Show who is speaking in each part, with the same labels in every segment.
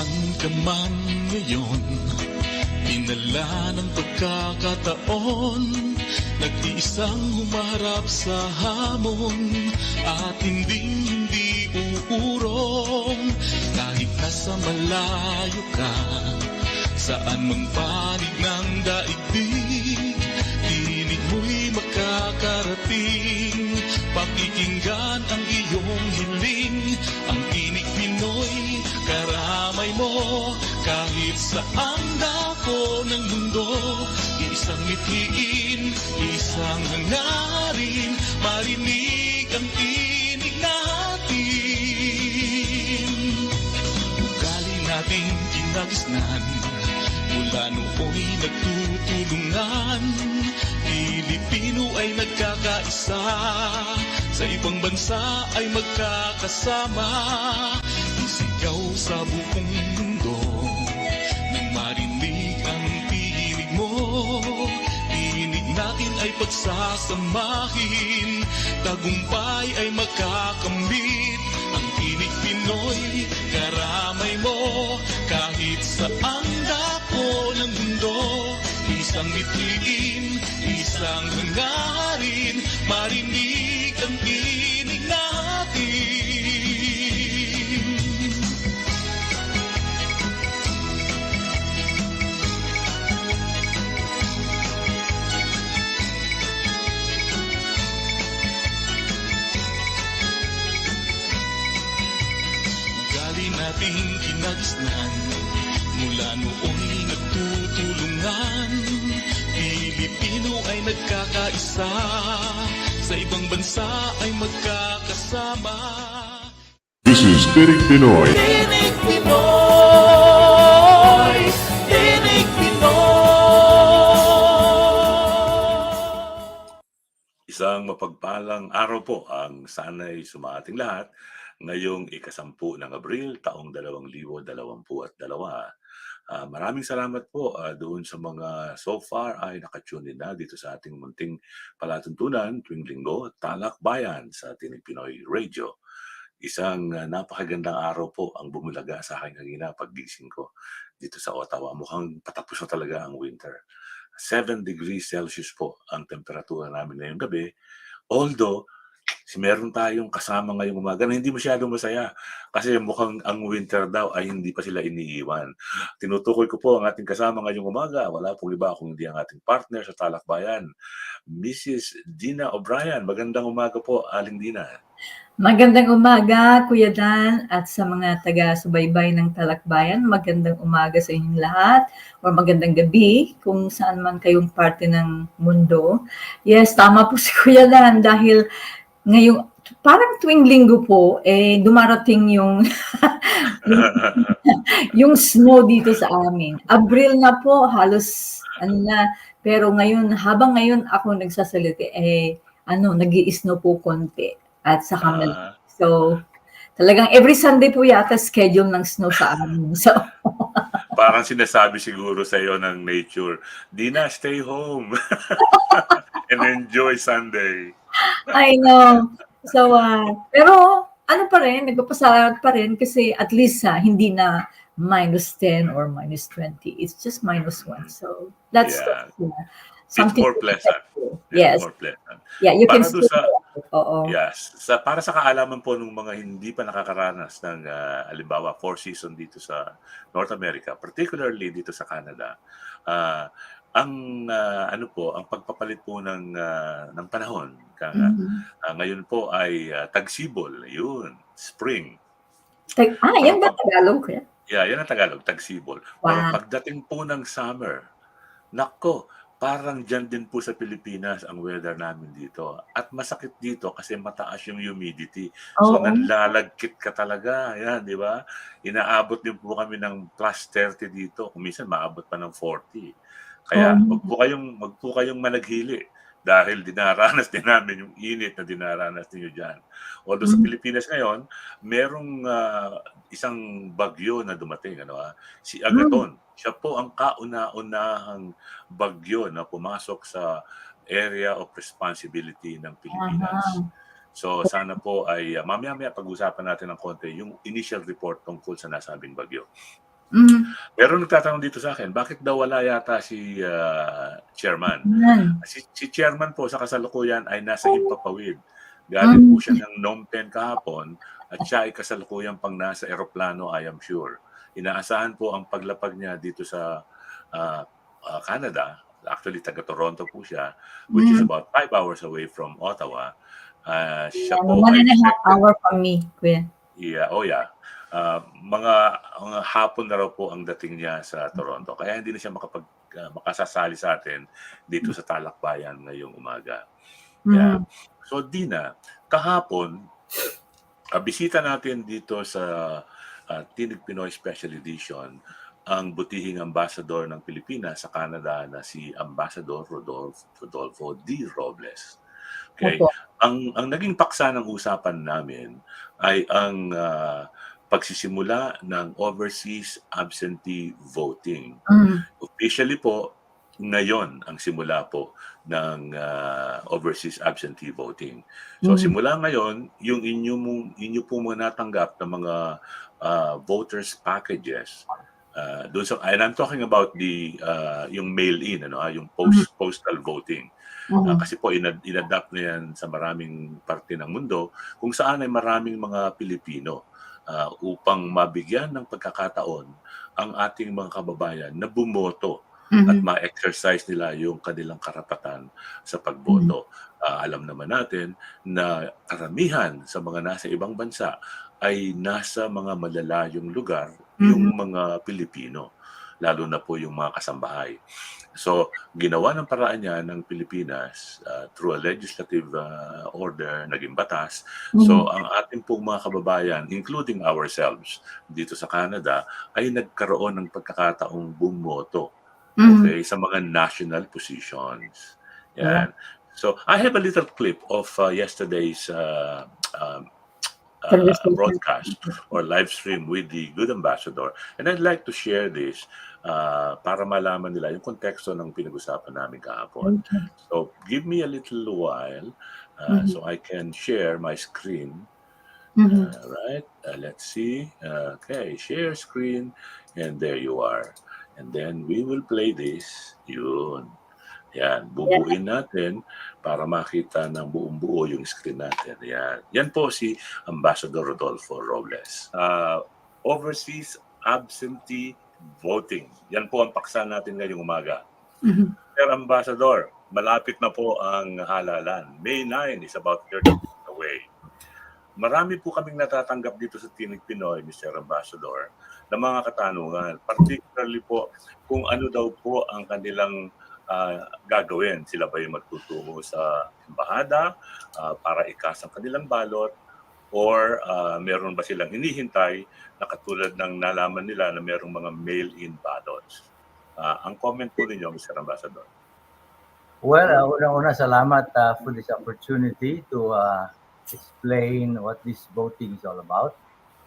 Speaker 1: Nasaan ka man ngayon? Dinala ng pagkakataon, nag-iisang humarap sa hamon, at hindi uurong. Kahit nasa malayo ka, saan mang panig ng daigdig, tinig mo'y makakarating. Pakikinggan ang iyong hiling, ang tinig Pinoy, karamay mo. Kahit saan dako ng mundo, isang mithiin, isang hangarin, marinig ang tinig natin. Ugali nating kinagisnan, mula nooy nagtutulungan. Pilipino ay nagkakaisa, sa ibang bansa ay magkakasama. Isigaw sa buong mundo, nang marinig ang tinig mo. Tinig natin ay pagsasamahin, tagumpay ay magkakamit. Ang tinig Pinoy, karamay mo. Kahit saan dako ng mundo, isang mithiin, isang hangarin, marinig ang tinig natin. Ugali nating kinagisnan, mula nooy nagtutulungan. Pilipino ay nagkakaisa, sa ibang bansa ay magkakasama.
Speaker 2: This is Tinig Pinoy.
Speaker 1: Tinig Pinoy! Tinig Pinoy!
Speaker 3: Isang mapagpalang araw po ang sana'y sumating lahat ngayong ika-10 ng Abril, taong 2022. Maraming salamat po doon sa mga so far ay nakatune in na dito sa ating munting palatuntunan tuwing linggo, TalakBayan sa Tinig Pinoy Radio. Isang napakagandang araw po ang bumulaga sa aking kanina paggising ko dito sa Ottawa. Mukhang patapos na talaga ang winter. 7 degrees Celsius po ang temperatura namin ngayong gabi. Although, meron tayong kasama ngayong umaga na hindi masyadong masaya kasi mukhang ang winter daw ay hindi pa sila iniiwan. Tinutukoy ko po ang ating kasama ngayong umaga. Wala pong iba kung hindi ang ating partner sa TalakBayan, Mrs. Dina O'Brien. Magandang umaga po, Aling Dina.
Speaker 4: Magandang umaga, Kuya Dan, at sa mga taga-subaybay ng TalakBayan. Magandang umaga sa inyong lahat or magandang gabi kung saan man kayong parte ng mundo. Yes, tama po si Kuya Dan dahil ngayong parang tuwing linggo po, dumarating yung yung snow dito sa amin. Abril na po, halos na. Pero ngayon, habang ngayon ako nagsasalita, nag-i-snow po konti. At saka so, talagang every Sunday po yata schedule ng snow sa amin. So,
Speaker 3: parang sinasabi siguro sa iyo ng nature, Dina, stay home and enjoy Sunday.
Speaker 4: I know. So, pero ano pa rin, nagpapasalamat pa rin kasi at least hindi na -10 or -20. It's just -1. So, that's
Speaker 3: something more pleasant.
Speaker 4: Yes.
Speaker 3: More pleasant.
Speaker 4: Yeah, you
Speaker 3: para
Speaker 4: can
Speaker 3: do sa
Speaker 4: Yes.
Speaker 3: Para sa kaalaman po ng mga hindi pa nakakaranas ng halimbawa 4 season dito sa North America, particularly dito sa Canada, ang pagpapalit po ng panahon ngayon po ay tagsibol, yun, spring.
Speaker 4: Yan ba Tagalog?
Speaker 3: Yan ang Tagalog, tagsibol.
Speaker 4: Wow.
Speaker 3: Pero pagdating po ng summer, nako, parang dyan din po sa Pilipinas ang weather namin dito. At masakit dito kasi mataas yung humidity. So, nanlalagkit ka talaga. Yan, di ba? Inaabot din po kami ng +30 dito. Kung minsan, maabot pa ng 40. Kaya, wag po kayong managhili. Dahil dinaranas din namin yung init na dinaranas ninyo dyan. Although sa Pilipinas ngayon, merong isang bagyo na dumating, si AGATON. Siya po ang kauna-unahang bagyo na pumasok sa area of responsibility ng Pilipinas. So sana po ay mamaya-maya pag-usapan natin ng konti yung initial report tungkol sa nasabing bagyo.
Speaker 4: Mhm.
Speaker 3: Meron nagtatanong dito sa akin, bakit daw wala yata si chairman?
Speaker 4: Yan.
Speaker 3: Si chairman po sa kasalukuyan ay nasa Himpapawid. Galing po
Speaker 4: Mhm.
Speaker 3: siya ng Phnom Penh kahapon at siya ay kasalukuyan pang nasa eroplano, I am sure. Inaasahan po ang paglapag niya dito sa Canada. Actually, taga Toronto po siya, which is
Speaker 4: Mhm.
Speaker 3: about 5 hours away from Ottawa. Siya
Speaker 4: Yan,
Speaker 3: po
Speaker 4: one
Speaker 3: ay
Speaker 4: and a half
Speaker 3: expected.
Speaker 4: hour from me, kuya.
Speaker 3: Yeah, oh yeah. Mga hapon na raw po ang dating niya sa Toronto. Kaya hindi na siya makasasali sa atin dito sa Talakbayan ngayong umaga. Yeah.
Speaker 4: Mhm.
Speaker 3: So Dina, kahapon, bisita natin dito sa Tinig Pinoy Special Edition ang butihing ambassador ng Pilipinas sa Canada na si Ambassador Rodolfo D. Robles. Okay.
Speaker 4: Opo.
Speaker 3: Ang naging paksa ng usapan namin ay ang pagsisimula ng overseas absentee voting.
Speaker 4: Mhm.
Speaker 3: Officially po, ngayon ang simula po ng overseas absentee voting. So
Speaker 4: Mhm.
Speaker 3: simula ngayon, yung inyo po mga natanggap na mga voters packages, and I'm talking about yung mail-in, yung
Speaker 4: Mhm.
Speaker 3: postal voting.
Speaker 4: Mhm.
Speaker 3: Kasi po inadapt na yan sa maraming parte ng mundo kung saan ay maraming mga Pilipino upang mabigyan ng pagkakataon ang ating mga kababayan na bumoto at
Speaker 4: Mhm.
Speaker 3: ma-exercise nila yung kanilang karapatan sa
Speaker 4: Mhm.
Speaker 3: pagboto. Alam naman natin na karamihan sa mga nasa ibang bansa ay nasa mga malalayong lugar yung
Speaker 4: Mhm.
Speaker 3: mga Pilipino, lalo na po yung mga kasambahay. So, ginawa ng paraan niya ng Pilipinas through a legislative order, naging batas. So,
Speaker 4: Mhm.
Speaker 3: ang ating pong mga kababayan, including ourselves dito sa Canada, ay nagkaroon ng pagkakataong bumoto,
Speaker 4: Mhm.
Speaker 3: okay, sa mga national positions.
Speaker 4: Wow.
Speaker 3: Yan. So, I have a little clip of yesterday's
Speaker 4: Conversation.
Speaker 3: broadcast or live stream with the good ambassador. And I'd like to share this para malaman nila yung konteksto ng pinag-usapan namin kahapon.
Speaker 4: Okay.
Speaker 3: So give me a little while
Speaker 4: Mhm.
Speaker 3: so I can share my screen.
Speaker 4: Mhm.
Speaker 3: Right, let's see. Okay, share screen, and there you are. And then we will play this. Yun. Yan,
Speaker 4: Yeah.
Speaker 3: bubuin natin para makita ng buong-buo yung screen natin. Yan. Yan po si Ambassador Rodolfo Robles. Overseas absentee voting. Yan po ang paksa natin ngayong umaga.
Speaker 4: Mhm.
Speaker 3: Sir Ambassador, malapit na po ang halalan. May 9 is about 30 days away. Marami po kaming natatanggap dito sa Tinig Pinoy, Mr. Ambassador, na mga katanungan. Particularly po kung ano daw po ang kanilang gagawin. Sila ba yung magtutungo sa embahada para ikas ang kanilang balot, or meron ba silang hinihintay na katulad ng nalaman nila na merong mga mail-in ballots? Ang comment po ninyo, Mr. Ambassador.
Speaker 5: Well, unang-una, salamat for this opportunity to explain what this voting is all about.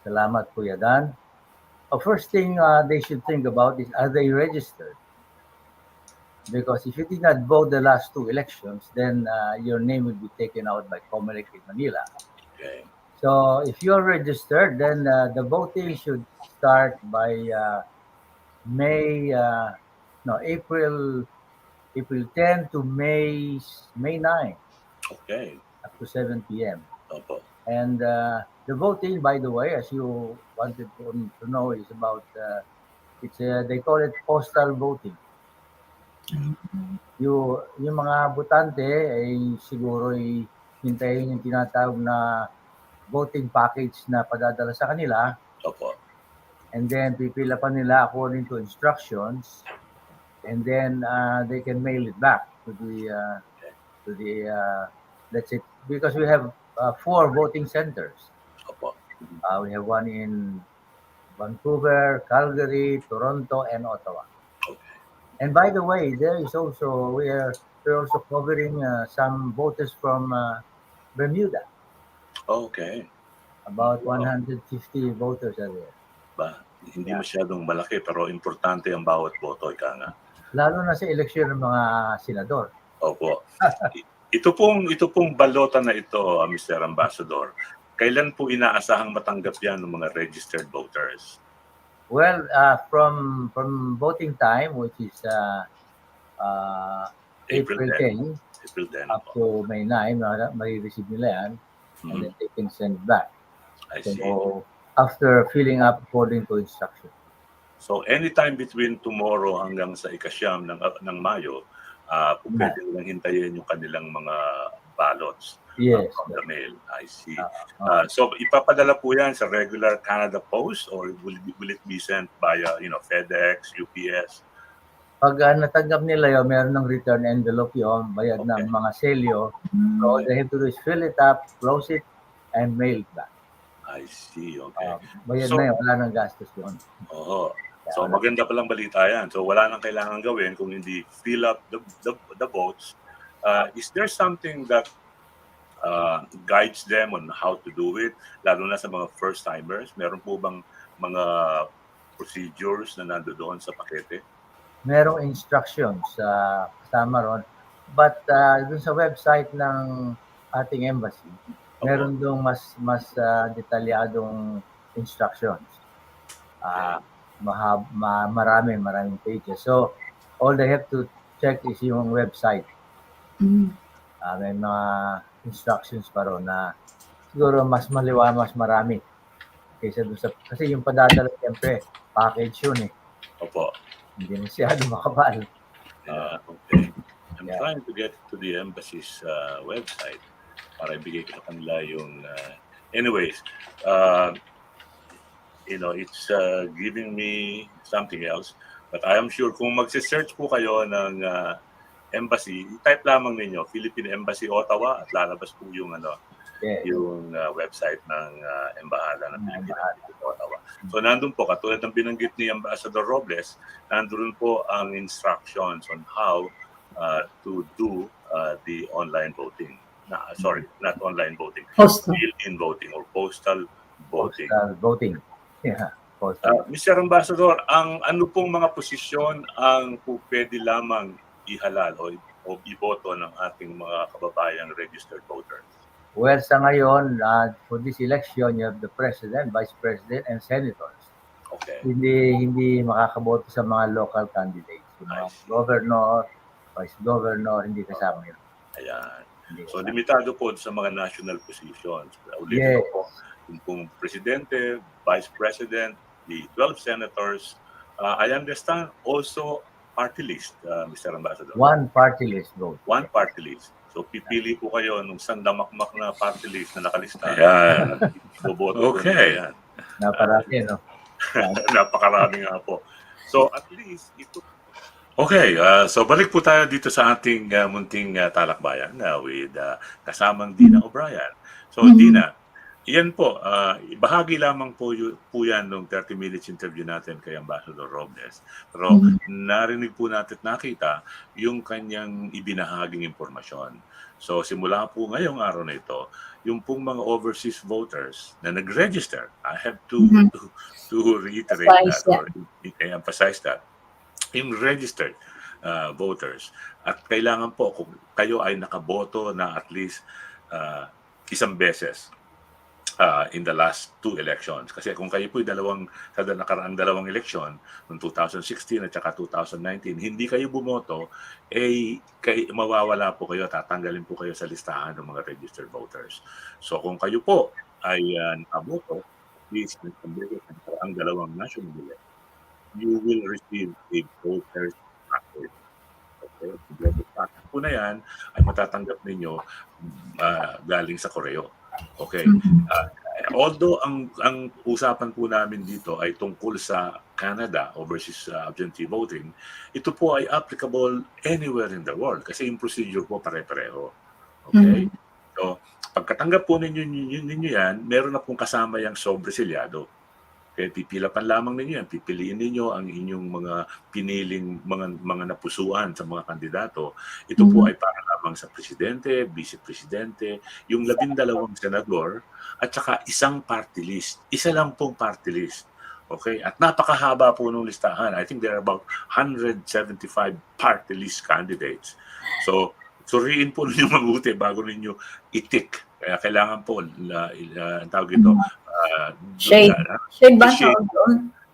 Speaker 5: Salamat, Kuya Dan. First thing they should think about is, are they registered? Because if you did not vote the last two elections, then your name will be taken out by Comelec in Manila.
Speaker 3: Okay.
Speaker 5: So if you're registered, then the voting should start by April 10 to May 9,
Speaker 3: Okay.
Speaker 5: up to 7 p.m.
Speaker 3: Opo.
Speaker 5: And the voting, by the way, as you wanted to know, is about, they call it postal voting. Yung mga botante ay siguro ay hintayin yung tinatawag na voting package na padadala sa kanila.
Speaker 3: Opo.
Speaker 5: And then pipila pa nila according to instructions. And then they can mail it back to the let's say, because we have 4 voting centers.
Speaker 3: Opo.
Speaker 5: We have one in Vancouver, Calgary, Toronto, and Ottawa.
Speaker 3: Okay.
Speaker 5: And by the way, there is also we're also covering some voters from Bermuda.
Speaker 3: Okay.
Speaker 5: About
Speaker 3: Wow.
Speaker 5: 150 voters are there.
Speaker 3: Ba, hindi masyadong malaki pero importante ang bawat boto, ika nga.
Speaker 5: Lalo na sa eleksyon ng mga senador.
Speaker 3: Opo. Ito pong balota na ito, Mr. Ambassador, kailan po inaasahang matanggap yan ng mga registered voters?
Speaker 5: Well, from voting time, which is
Speaker 3: April
Speaker 5: April
Speaker 3: 10.
Speaker 5: 10
Speaker 3: April 10
Speaker 5: up
Speaker 3: po.
Speaker 5: to May 9, may-receive nila yan, and then they can send back.
Speaker 3: I see.
Speaker 5: So, after filling up according to instruction.
Speaker 3: So anytime between tomorrow hanggang sa ika-9 ng Mayo, pwede nilang hintayin yung kanilang mga ballots
Speaker 5: Yes.
Speaker 3: from the mail. I see.
Speaker 5: Uh,
Speaker 3: So ipapadala po yan sa regular Canada Post or will it be sent via FedEx, UPS?
Speaker 5: Pag natanggap nila yun, meron ng return envelope yun, bayad ng mga selyo. So, all they have to do is fill it up, close it, and mail it back.
Speaker 3: I see, okay.
Speaker 5: Bayad
Speaker 3: So-
Speaker 5: na yun, wala nang gastos yun.
Speaker 3: Oo. So maganda palang balita yan. So wala nang kailangan gawin kung hindi fill up the votes. Is there something that guides them on how to do it, lalo na sa mga first-timers? Meron po bang mga procedures na nandoon sa pakete?
Speaker 5: Merong instructions kasama ron. But dun sa website ng ating embassy, meron dong mas detalyadong instructions. Maraming pages. So, all they have to check is yung website. May mga instructions pa ron na siguro mas marami kaysa doon kasi yung padadala siyempre package yun
Speaker 3: Opo.
Speaker 5: hindi masyado makapal.
Speaker 3: Okay. I'm trying to get to the embassy's website para ibigay ko sa kanila yung anyways, it's giving me something else, but I am sure kung magse-search po kayo ng embassy, type lamang ninyo Philippine Embassy Ottawa at lalabas po yung yung website ng embahada ng Pilipinas sa Ottawa. So nandun po, katulad ng binanggit ni Ambassador Robles, nandun po ang instructions on how to do the online voting. Sorry, not online voting.
Speaker 4: Postal.
Speaker 3: Mail-in voting or postal voting.
Speaker 5: Postal voting. Yeah, postal.
Speaker 3: Mr. Ambassador, ang ano pong mga posisyon ang pwede lamang ihalal o iboto ng ating mga kababayang registered voters?
Speaker 5: Well, sa ngayon, for this election, you have the President, Vice President, and Senators.
Speaker 3: Okay.
Speaker 5: Hindi makakaboto sa mga local candidates. Yung mga governor, vice governor, hindi kasama yun.
Speaker 3: Ayan. So, limitado po sa mga national positions. Ulit
Speaker 5: Yes.
Speaker 3: po, yung pong Presidente, Vice President, the 12 Senators, I understand also party list, Mr. Ambassador.
Speaker 5: One party list vote.
Speaker 3: One party list. So, pipili po kayo nung sandamakmak na party list na nakalista. Ayan. Okay. Yan.
Speaker 5: Naparami, no?
Speaker 3: Napakarami nga po. So, at least, ito. Okay, so balik po tayo dito sa ating munting talakbayan with kasamang Dina O'Brien. So, Dina, yan po, bahagi lamang po yan nung 30 minutes interview natin kay Ambassador Robles. Pero narinig po natin at nakita yung kanyang ibinahaging impormasyon. So simula po ngayong araw na ito, yung pong mga overseas voters na nag-register, I have to reiterate that or emphasize that, yung registered voters. At kailangan po kung kayo ay nakaboto na at least isang beses in the last 2 elections. Kasi kung kayo po sa nakaraang dalawang eleksyon, noong 2016 at saka 2019, hindi kayo bumoto, mawawala po kayo, tatanggalin po kayo sa listahan ng mga registered voters. So kung kayo po ay nakaboto, please, ang dalawang national election, you will receive a voter's package. Okay? The package po na yan ay matatanggap ninyo galing sa koreo. Okay. Although ang usapan po namin dito ay tungkol sa Canada, overseas absentee voting, ito po ay applicable anywhere in the world kasi yung procedure po pare-pareho. Okay? So, pagkatanggap po ninyo yan, meron na pong kasama yung sobresilyado. Okay, pipilapan lamang ninyo yan, pipiliin ninyo ang inyong mga piniling mga napusuan sa mga kandidato. Ito po ay para lamang sa presidente, vice-presidente, yung 12 senador, at saka isang party list. Isa lang pong party list. Okay? At napakahaba po nung listahan. I think there are about 175 party list candidates. So, suriin po ninyo mabuti bago ninyo itik. Kaya kailangan po, tawag ito,
Speaker 4: shade ba?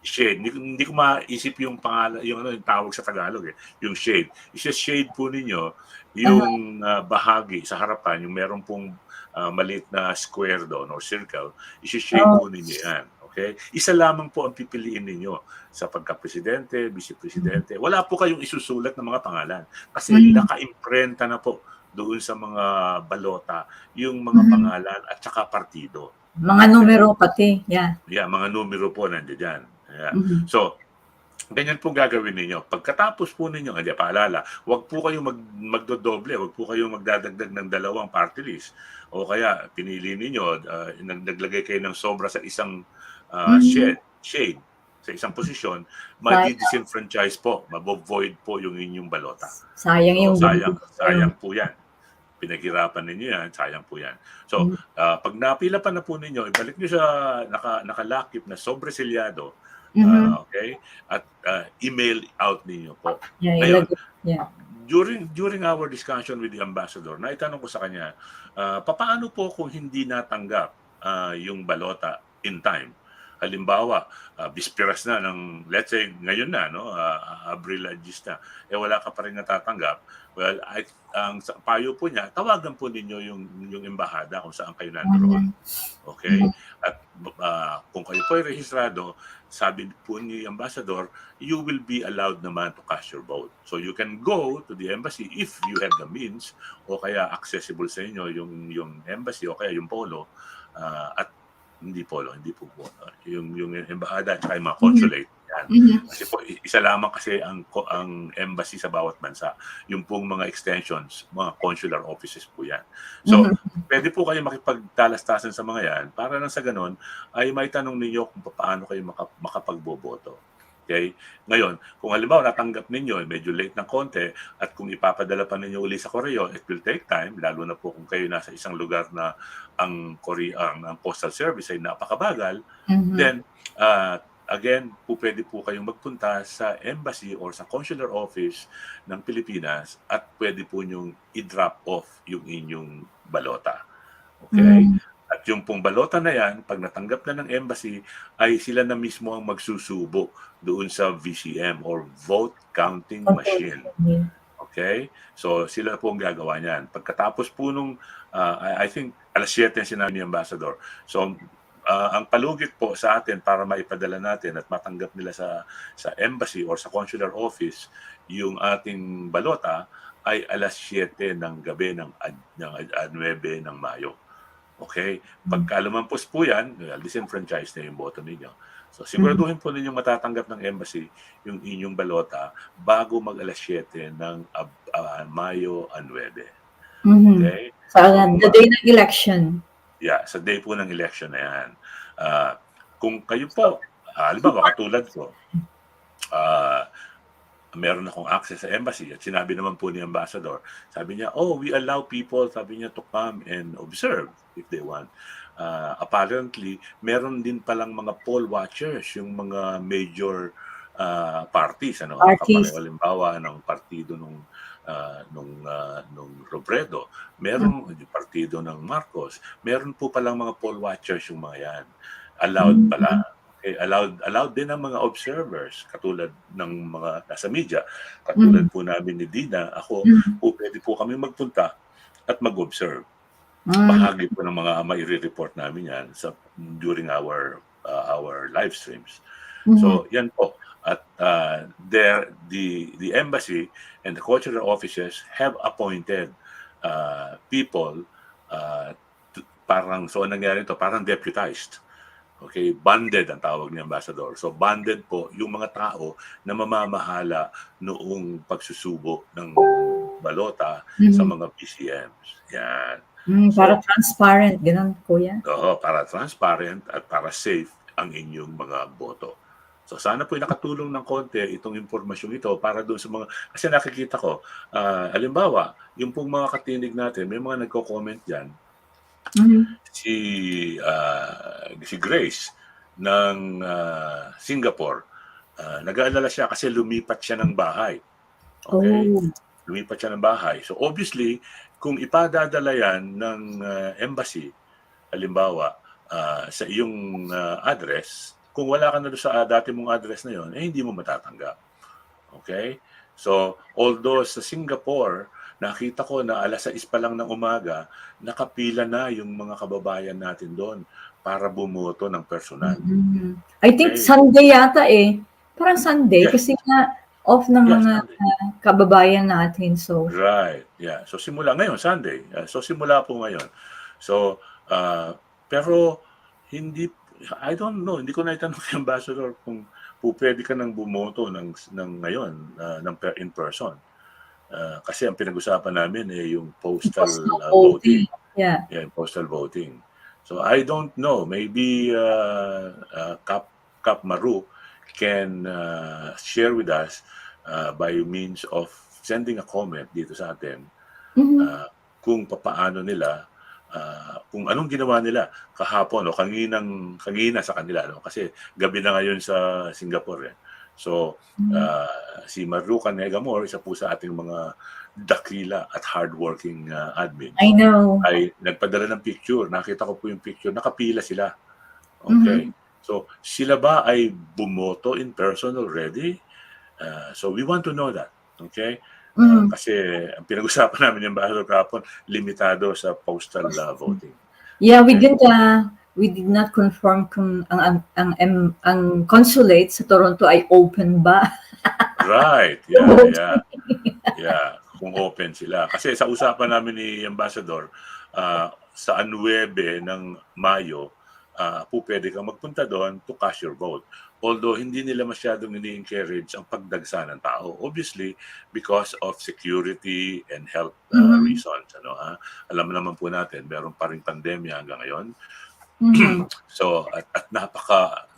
Speaker 3: Shade. Hindi ko maisip yung pangalan, yung tawag sa Tagalog eh. Yung shade. Shade po ninyo yung bahagi sa harapan, yung meron pong maliit na square doon or circle, shade
Speaker 4: Oh,
Speaker 3: po ninyo yan. Okay? Isa lamang po ang pipiliin ninyo sa pagka-presidente, vice-presidente. Wala po kayong isusulat ng mga pangalan kasi naka-imprenta na po doon sa mga balota yung mga pangalan at saka partido.
Speaker 4: mga numero pati. Yeah.
Speaker 3: Yeah, mga numero po nandiyan dyan. Yeah.
Speaker 4: Mhm.
Speaker 3: So, ganyan po gagawin ninyo. Pagkatapos po ninyo, hindi, paalala, wag po kayong magdodoble, wag po kayong magdadagdag ng dalawang party list. O kaya, pinili ninyo, naglagay kayo ng sobra sa isang shade, sa isang posisyon, madi-disenfranchise po, mabovoid po yung inyong balota.
Speaker 4: Sayang yung
Speaker 3: Sayang po yan. Pinaghirapan ninyo yan, sayang po yan. So, pag napila pa na po ninyo, ibalik nyo sa nakalakip na sobresilyado, okay? At email out ninyo po.
Speaker 4: Yeah,
Speaker 3: Ngayon,
Speaker 4: yeah.
Speaker 3: during our discussion with the ambassador, naitanong ko sa kanya, paano po kung hindi natanggap yung balota in time? Halimbawa, bispiras na ng, let's say, ngayon na, no? Abril na, wala ka pa rin natatanggap. Well, ang payo po niya, tawagan po ninyo yung embahada kung saan kayo nandoon. Okay? At kung kayo po ay rehistrado, sabi po ni ambassador, you will be allowed naman to cast your vote. So you can go to the embassy if you have the means, o kaya accessible sa inyo yung embassy o kaya yung polo, at hindi po yung embahada at saka yung mga consulate. Yan. Kasi po isa lamang kasi ang embassy sa bawat bansa, yung pong mga extensions, mga consular offices po yan. So pwede po kayo makipagtalastasan sa mga yan para nang sa ganon ay may tanong ninyo kung paano kayo makapagboboto. Okay? Ngayon, kung halimbawa natanggap ninyo, medyo late ng konti, at kung ipapadala pa ninyo uli sa koreo, it will take time, lalo na po kung kayo nasa isang lugar na ang postal service ay napakabagal, then, again, pwede po kayong magpunta sa embassy or sa consular office ng Pilipinas at pwede po nyong i-drop off yung inyong balota. Okay? At yung pong balota na yan, pag natanggap na ng embassy, ay sila na mismo ang magsusubo doon sa VCM or Vote Counting Machine. Okay? So, sila po ang gagawa niyan. Pagkatapos po nung, I think, 7:00 ang sinabi ni Ambassador. So, ang palugit po sa atin para maipadala natin at matanggap nila sa embassy or sa consular office yung ating balota ay 7:00 ng gabi ng 9 ng Mayo. Okay? Pagka lumampos po yan, disenfranchise na yung boto ninyo. So, siguraduhin po ninyong matatanggap ng embassy yung inyong balota bago mag 7:00 ng Mayo 9. Okay?
Speaker 4: So, the day ng election.
Speaker 3: Yeah, sa day po ng election na yan. Kung kayo po, halimbawa katulad ko, meron akong access sa embassy at sinabi naman po ni Ambassador, sabi niya, we allow people, sabi niya, to come and observe if they want. Apparently, meron din palang mga poll watchers, yung mga major parties, halimbawa ng partido nung Robredo, meron yung partido ng Marcos, meron po palang mga poll watchers yung mga yan. Allowed pala. Okay, allowed din ang mga observers, katulad ng mga nasa media, katulad po namin ni Dina, ako, pwede po kami magpunta at mag-observe. Bahagi po ng mga mai-report namin yan during our live streams. So, yan po. At the embassy and the consular offices have appointed people, so nangyari ito, parang deputized. Okay, bonded ang tawag ni Ambassador. So bonded po yung mga tao na mamamahala noong pagsusubo ng balota sa mga PCMs. Yan.
Speaker 4: Para transparent, ganun, kuya.
Speaker 3: Oo, para transparent at para safe ang inyong mga boto. So sana po nakatulong ng konti itong impormasyong ito para doon sa mga, kasi nakikita ko, halimbawa, yung pong mga katinig natin, may mga nagko-comment dyan, si Grace ng Singapore, nag-aalala siya kasi lumipat siya ng bahay. Okay? Lumipat siya ng bahay. So obviously, kung ipadadala yan ng embassy, halimbawa, sa iyong address, kung wala ka na doon sa dati mong address na yon, hindi mo matatanggap. Okay? So, although sa Singapore, nakita ko na 6:00 pa lang ng umaga, nakapila na yung mga kababayan natin doon para bumoto ng personal.
Speaker 4: I think
Speaker 3: Okay.
Speaker 4: Sunday yata eh. Parang Sunday
Speaker 3: Yes.
Speaker 4: kasi nga off ng
Speaker 3: Yes,
Speaker 4: mga
Speaker 3: Sunday.
Speaker 4: kababayan natin. So,
Speaker 3: Right. Yeah. So simula ngayon, Sunday. So simula po ngayon. So, pero hindi, I don't know, hindi ko na itanong kay Ambassador kung pwede ka nang bumoto ng ngayon, in person. Kasi ang pinag-usapan namin yung postal voting.
Speaker 4: Yeah.
Speaker 3: Yeah, postal voting. So I don't know. Maybe Kap Maru can share with us by means of sending a comment dito sa atin kung papaano nila, kung anong ginawa nila kahapon o kanina sa kanila, no? Kasi gabi na ngayon sa Singapore. So si Maru Canegamor, isa po sa ating mga dakila at hardworking admin,
Speaker 4: I know.
Speaker 3: ay nagpadala ng picture. Nakita ko po yung picture. Nakapila sila. Okay. So, sila ba ay bumoto in person already? So, we want to know that. Okay? Kasi ang pinag-usapan namin yung Ambassador kahapon, limitado sa postal voting.
Speaker 4: Yeah, we did not confirm kung ang consulate sa Toronto ay open ba.
Speaker 3: Right. Yeah. Kung open sila. Kasi sa usapan namin ni Ambassador, sa 9 ng Mayo, pwede kang magpunta doon to cast your vote. Although hindi nila masyadong ini-encourage ang pagdagsa ng tao. Obviously, because of security and health reasons. Alam naman po natin, meron pa rin pandemya hanggang ngayon. So, at napaka,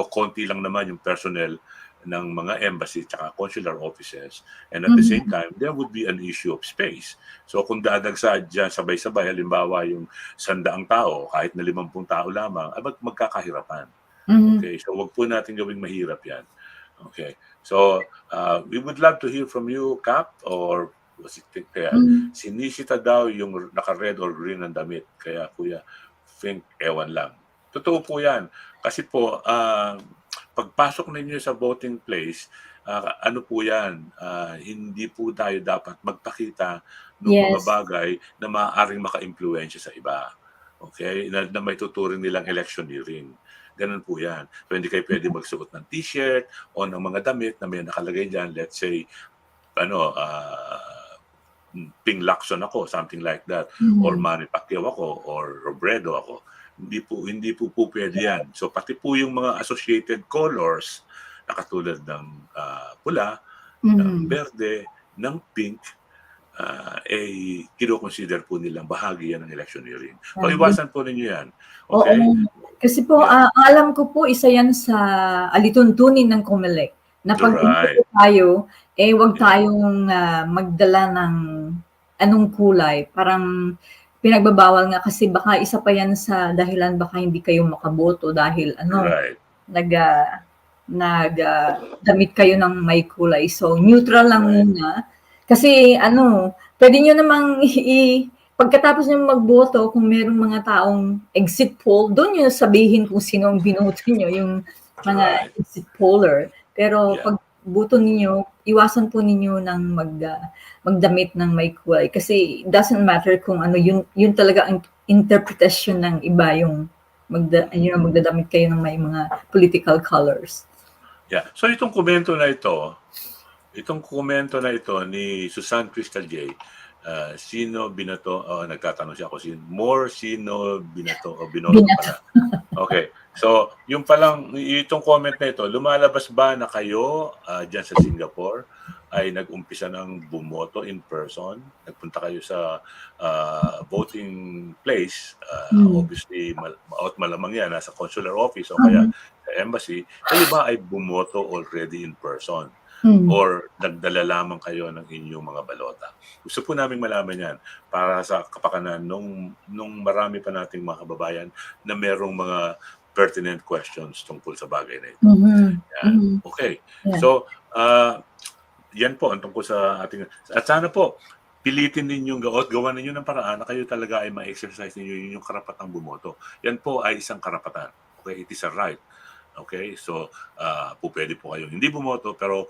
Speaker 3: konti lang naman yung personnel ng mga embassy at consular offices, and at the same time there would be an issue of space. So kung dadagsa dyan sabay-sabay, halimbawa yung 100 tao, kahit na 50 tao lamang, magkakahirapan. Okay, so wag po natin gawing mahirap yan. Okay, so we would love to hear from you, Cap, or sinisita daw yung naka-red or green ng damit, kaya kuya, think ewan lang. Totoo po yan, kasi po pagpasok ninyo sa voting place, ano po yan, hindi po tayo dapat magpakita ng mga bagay na maaaring maka-impluensya sa iba. Okay? Na may tuturing nilang electioneering. Ganun po yan. So, hindi kayo pwede magsuot ng t-shirt o ng mga damit na may nakalagay dyan, let's say, Ping Lacson ako, something like that, or Manny Pacquiao ako, or Robredo ako. Hindi po pwede yan. So pati po yung mga associated colors na katulad ng pula, ng berde, ng pink, kino-consider po nilang bahagi yan ng electioneering. So iwasan po ninyo yan. Okay?
Speaker 4: Oo. Kasi po, alam ko po, isa yan sa alituntunin ng COMELEC na pag tayo, wag tayong magdala ng anong kulay. Parang pinagbabawal nga kasi baka isa pa yan sa dahilan baka hindi kayo makaboto dahil damit kayo ng may kulay. So neutral lang muna. Kasi pwede nyo namang pagkatapos nyo magboto, kung merong mga taong exit poll, doon nyo sabihin kung sino ang binoto nyo, yung mga exit poller. Pero pag boto ninyo, iwasan po ninyo ng magdamit ng may kulay. Kasi it doesn't matter kung yun talaga ang interpretation ng iba, yung magdadamit kayo ng may mga political colors.
Speaker 3: Yeah. So itong komento na ito ni Susan Crystal J, sino binato, nagtatanong siya ako, sino binato o binoto pala. Okay. So, yung palang, itong comment na ito, lumalabas ba na kayo dyan sa Singapore ay nag-umpisa ng bumoto in person? Nagpunta kayo sa voting place, obviously, malamang yan, nasa consular office o kaya sa embassy. Kayo ba ay bumoto already in person? Or nagdala lamang kayo ng inyong mga balota? Gusto po namin malaman yan para sa kapakanan nung marami pa nating mga kababayan na merong mga pertinent questions tungkol sa bagay na ito. Yan. Okay. So, yan po ang tungkol sa ating... At sana po, pilitin ninyong gawa ninyo ng paraan na kayo talaga ay ma-exercise ninyo yung karapatang bumoto. Yan po ay isang karapatan. Okay? It is a right. Okay? So, po pwede po kayo hindi bumoto, pero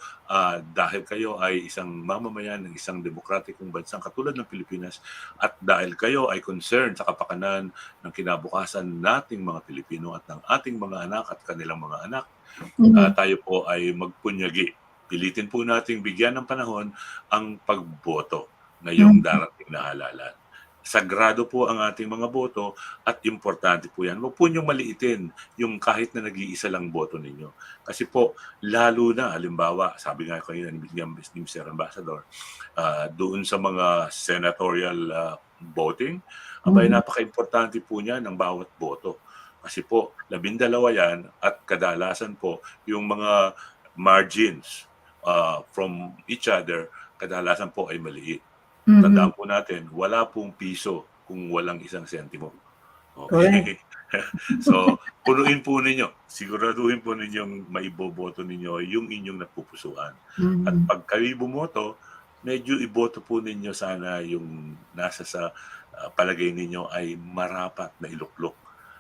Speaker 3: dahil kayo ay isang mamamayan ng isang demokratikong bansang katulad ng Pilipinas at dahil kayo ay concerned sa kapakanan ng kinabukasan nating mga Pilipino at ng ating mga anak at kanilang mga anak, tayo po ay magpunyagi. Pilitin po nating bigyan ng panahon ang pagboto ngayong darating na halalan. Sagrado po ang ating mga boto at importante po yan. Huwag po niyong maliitin yung kahit na nag-iisa lang boto ninyo. Kasi po, lalo na, halimbawa, sabi nga kayo ni Mr. Ambassador, doon sa mga senatorial voting, abay napaka-importante po niya ng bawat boto. Kasi po, 12 yan at kadalasan po yung mga margins from each other, kadalasan po ay maliit. Tandaan po natin, wala pong piso kung walang isang sentimo. Okay? So, punuin po ninyo. Siguraduhin po ninyong maiboboto ninyo yung inyong napupusuan. At pag kayo bumoto, medyo iboto po ninyo sana yung nasa sa palagay ninyo ay marapat na iluklok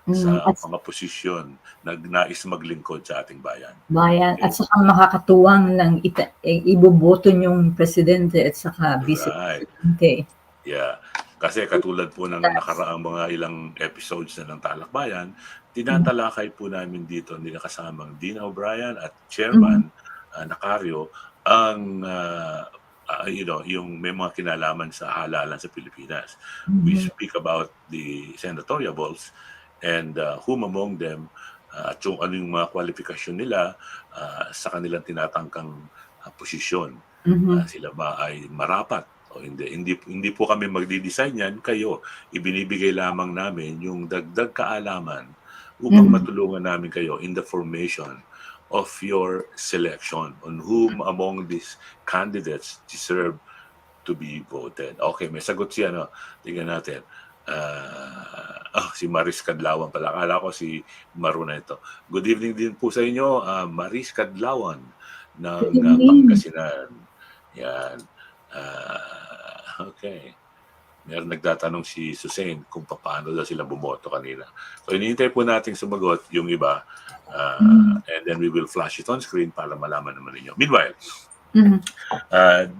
Speaker 3: sa mga posisyon na nais maglingkod sa ating bayan.
Speaker 4: Bayan. At saka makakatuwang ng iboboto yung presidente at saka vice-presidente.
Speaker 3: Yeah. Kasi katulad po ng nakaraang mga ilang episodes na ng TalakBayan, tinatalakay po namin dito nila kasamang Dina O'Brien at Chairman Nacario ang yung may mga kinalaman sa halalan sa Pilipinas. We speak about the senatorial balls and whom among them at yung ano yung mga kwalifikasyon nila sa kanilang tinatangkang posisyon. Sila ba ay marapat o hindi po kami magdi-design yan, kayo ibinibigay lamang namin yung dagdag kaalaman upang matulungan namin kayo in the formation of your selection on whom among these candidates deserve to be voted. Okay, may sagot siya, no? Tingnan natin. Si Maris Kadlawan pala. Akala ko si Maru na ito. Good evening din po sa inyo, Maris Kadlawan ng Pangasinan. Yan. Okay. Meron nagtatanong si Susain kung paano daw sila bumoto kanina. So, inihintay po natin sumagot yung iba and then we will flash it on screen para malaman naman ninyo. Meanwhile,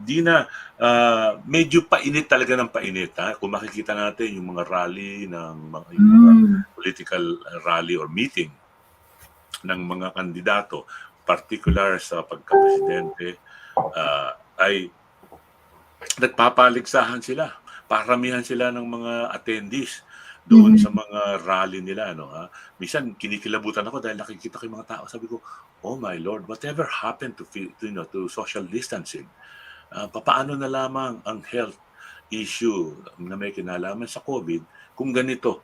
Speaker 3: Dina, medyo painit talaga ng painit. Kung makikita natin yung mga rally ng mga political rally or meeting ng mga kandidato, particular sa pagka-presidente, ay nagpapaligsahan sila. Paramihan sila ng mga attendees doon sa mga rally nila, no? Minsan kinikilabutan ako dahil nakikita ko yung mga tao, sabi ko, oh my Lord, whatever happened to social distancing? Papaano na lamang ang health issue na may kinalaman sa COVID kung ganito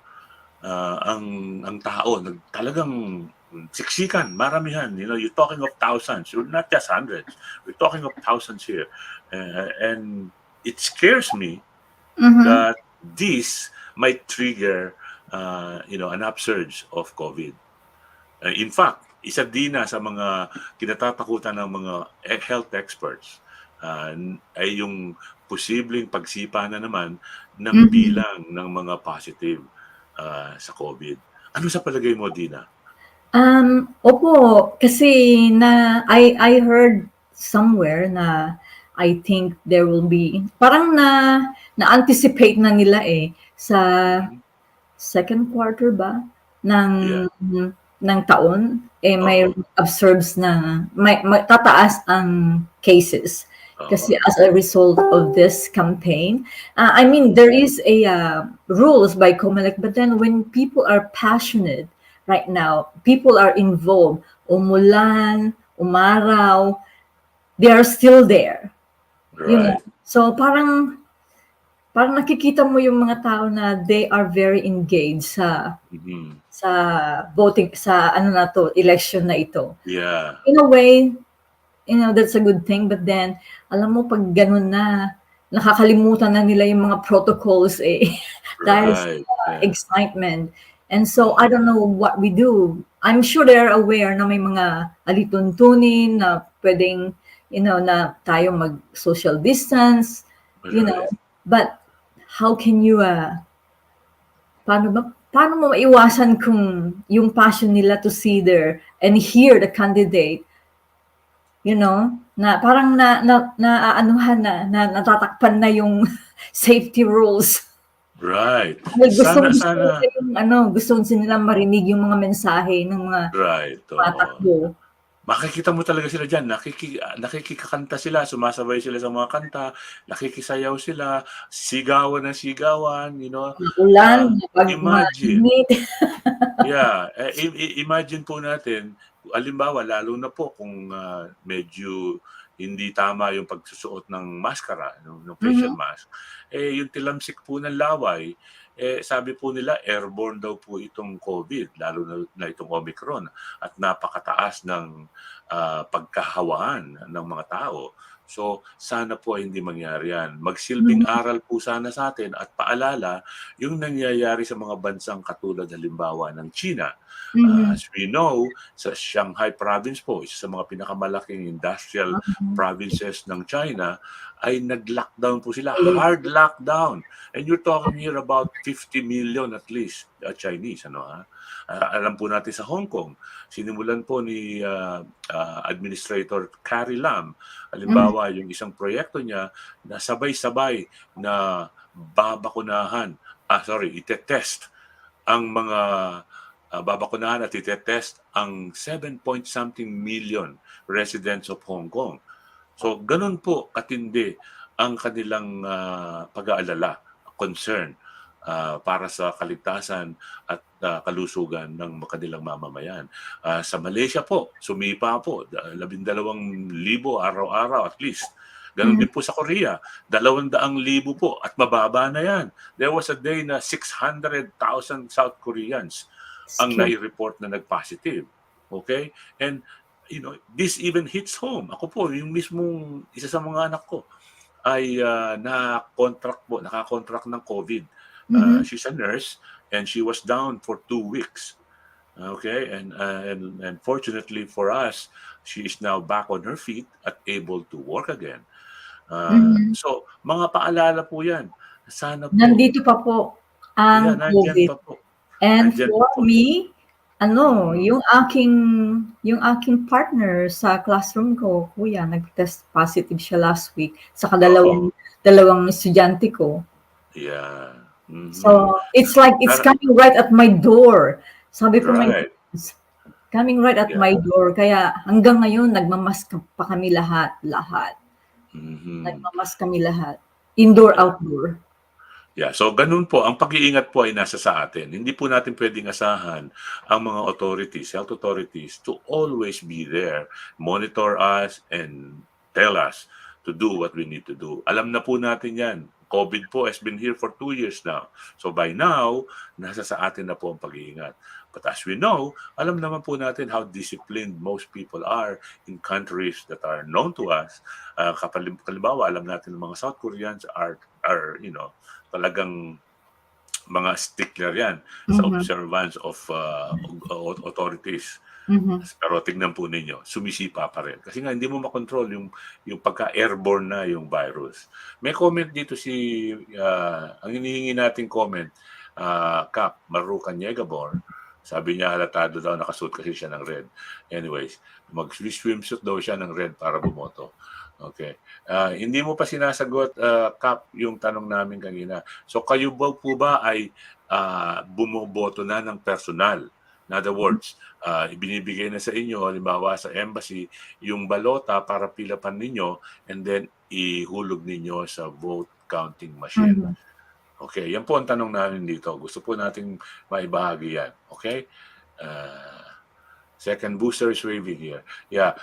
Speaker 3: ang tao talagang siksikan, maramihan, you're talking of thousands, not just hundreds, we're talking of thousands here, and it scares me that this might trigger an upsurge of COVID. In fact, isa din na sa mga kinatatakutan ng mga health experts ay yung posibleng pagsipa na naman ng bilang ng mga positive sa COVID. Ano sa palagay mo, Dina?
Speaker 4: Opo, kasi I heard somewhere na I think there will be, parang na-anticipate na nila sa second quarter ba ng taon, may observes na may tataas ang cases. Kasi as a result of this campaign, I mean, there is a rules by COMELEC, but then when people are passionate right now, people are involved, umulan, umaraw, they are still there.
Speaker 3: Right.
Speaker 4: So parang nakikita mo yung mga tao na they are very engaged sa voting, sa election na ito.
Speaker 3: Yeah.
Speaker 4: In a way, that's a good thing, but then alam mo pag ganun na, nakakalimutan na nila yung mga protocols dahil sa excitement. And so I don't know what we do. I'm sure they're aware na may mga alituntunin na pwedeng na tayo mag-social distance, but how can you, paano ba? paano mo maiwasan kung yung passion nila to see there and hear the candidate, na parang naaanuhan na natatakpan na yung safety rules.
Speaker 3: Right.
Speaker 4: Dahil
Speaker 3: Sana,
Speaker 4: gusto
Speaker 3: sana,
Speaker 4: nila gusto nilang marinig yung mga mensahe ng mga
Speaker 3: right. Oo.
Speaker 4: tumatakbo.
Speaker 3: Makikita mo talaga sila dyan, nakikikakanta sila, sumasabay sila sa mga kanta, nakikisayaw sila, sigawan ng sigawan,
Speaker 4: Ulan, pag
Speaker 3: imagine.
Speaker 4: mainit.
Speaker 3: Yeah, imagine po natin, halimbawa lalo na po kung medyo hindi tama yung pagsusuot ng maskara, ng facial
Speaker 4: Mhm.
Speaker 3: mask, yung tilamsik po ng laway, sabi po nila airborne daw po itong COVID, lalo na itong Omicron, at napakataas ng pagkahawaan ng mga tao. So, sana po ay hindi mangyari yan. Magsilbing aral po sana sa atin at paalala yung nangyayari sa mga bansang katulad halimbawa ng China. As we know, sa Shanghai province po, isa sa mga pinakamalaking industrial provinces ng China, ay nag-lockdown po sila, hard lockdown. And you're talking here about 50 million at least Chinese. Alam po natin sa Hong Kong, sinimulan po ni Administrator Carrie Lam, halimbawa yung isang proyekto niya na sabay-sabay na itetest ang mga babakunahan at itetest ang 7 point something million residents of Hong Kong. So, ganun po katindi ang kanilang pag-aalala, concern para sa kaligtasan at kalusugan ng kanilang mamamayan. Sa Malaysia po, sumipa po, 12,000 araw-araw at least. Ganun din po sa Korea, 200,000 po at mababa na yan. There was a day na 600,000 South Koreans ang nai-report na nag-positive. Okay? And this even hits home. Ako po, yung mismong isa sa mga anak ko ay naka-contract ng COVID. She's a nurse and she was down for 2 weeks. Okay, and fortunately for us, she is now back on her feet at able to work again. So, mga paalala po yan. Sana po.
Speaker 4: Nandito pa po ang
Speaker 3: nandyan
Speaker 4: COVID.
Speaker 3: pa po.
Speaker 4: And
Speaker 3: Nandyan
Speaker 4: for
Speaker 3: pa po.
Speaker 4: me, yung aking partner sa classroom ko, kuya, nag-test positive siya last week. Saka dalawang estudyante ko.
Speaker 3: Yeah.
Speaker 4: So, it's like it's coming right at my door. Sabi ko,
Speaker 3: Right.
Speaker 4: it's coming right at my door. Kaya hanggang ngayon, nagmamask pa kami lahat. Nagmamask kami lahat. Indoor, outdoor.
Speaker 3: Yeah, so ganun po, ang pag-iingat po ay nasa sa atin. Hindi po natin pwedeng asahan ang mga authorities, health authorities, to always be there, monitor us, and tell us to do what we need to do. Alam na po natin yan. COVID po has been here for 2 years now. So by now, nasa sa atin na po ang pag-iingat. But as we know, alam naman po natin how disciplined most people are in countries that are known to us. Kalimbawa, alam natin ng mga South Koreans are talagang mga stickler yan sa observance of authorities. Pero tignan po ninyo, sumisipa pa rin. Kasi nga, hindi mo makontrol yung pagka-airborne na yung virus. May comment dito ang hinihingi nating comment, Kap Marucan Yegabor. Sabi niya, halatado daw, nakasuot kasi siya ng red. Anyways, mag-swimsuit daw siya ng red para bumoto. Okay. Hindi mo pa sinasagot, Kap, yung tanong namin kanina. So, kayo po ba ay bumoboto na ng personal? In other words, ibinibigay na sa inyo, halimbawa sa embassy, yung balota para pilapan ninyo and then ihulog ninyo sa vote counting machine. Okay, yan po ang tanong namin dito. Gusto po nating maibahagi yan. Okay? Second booster is waving here. Yeah,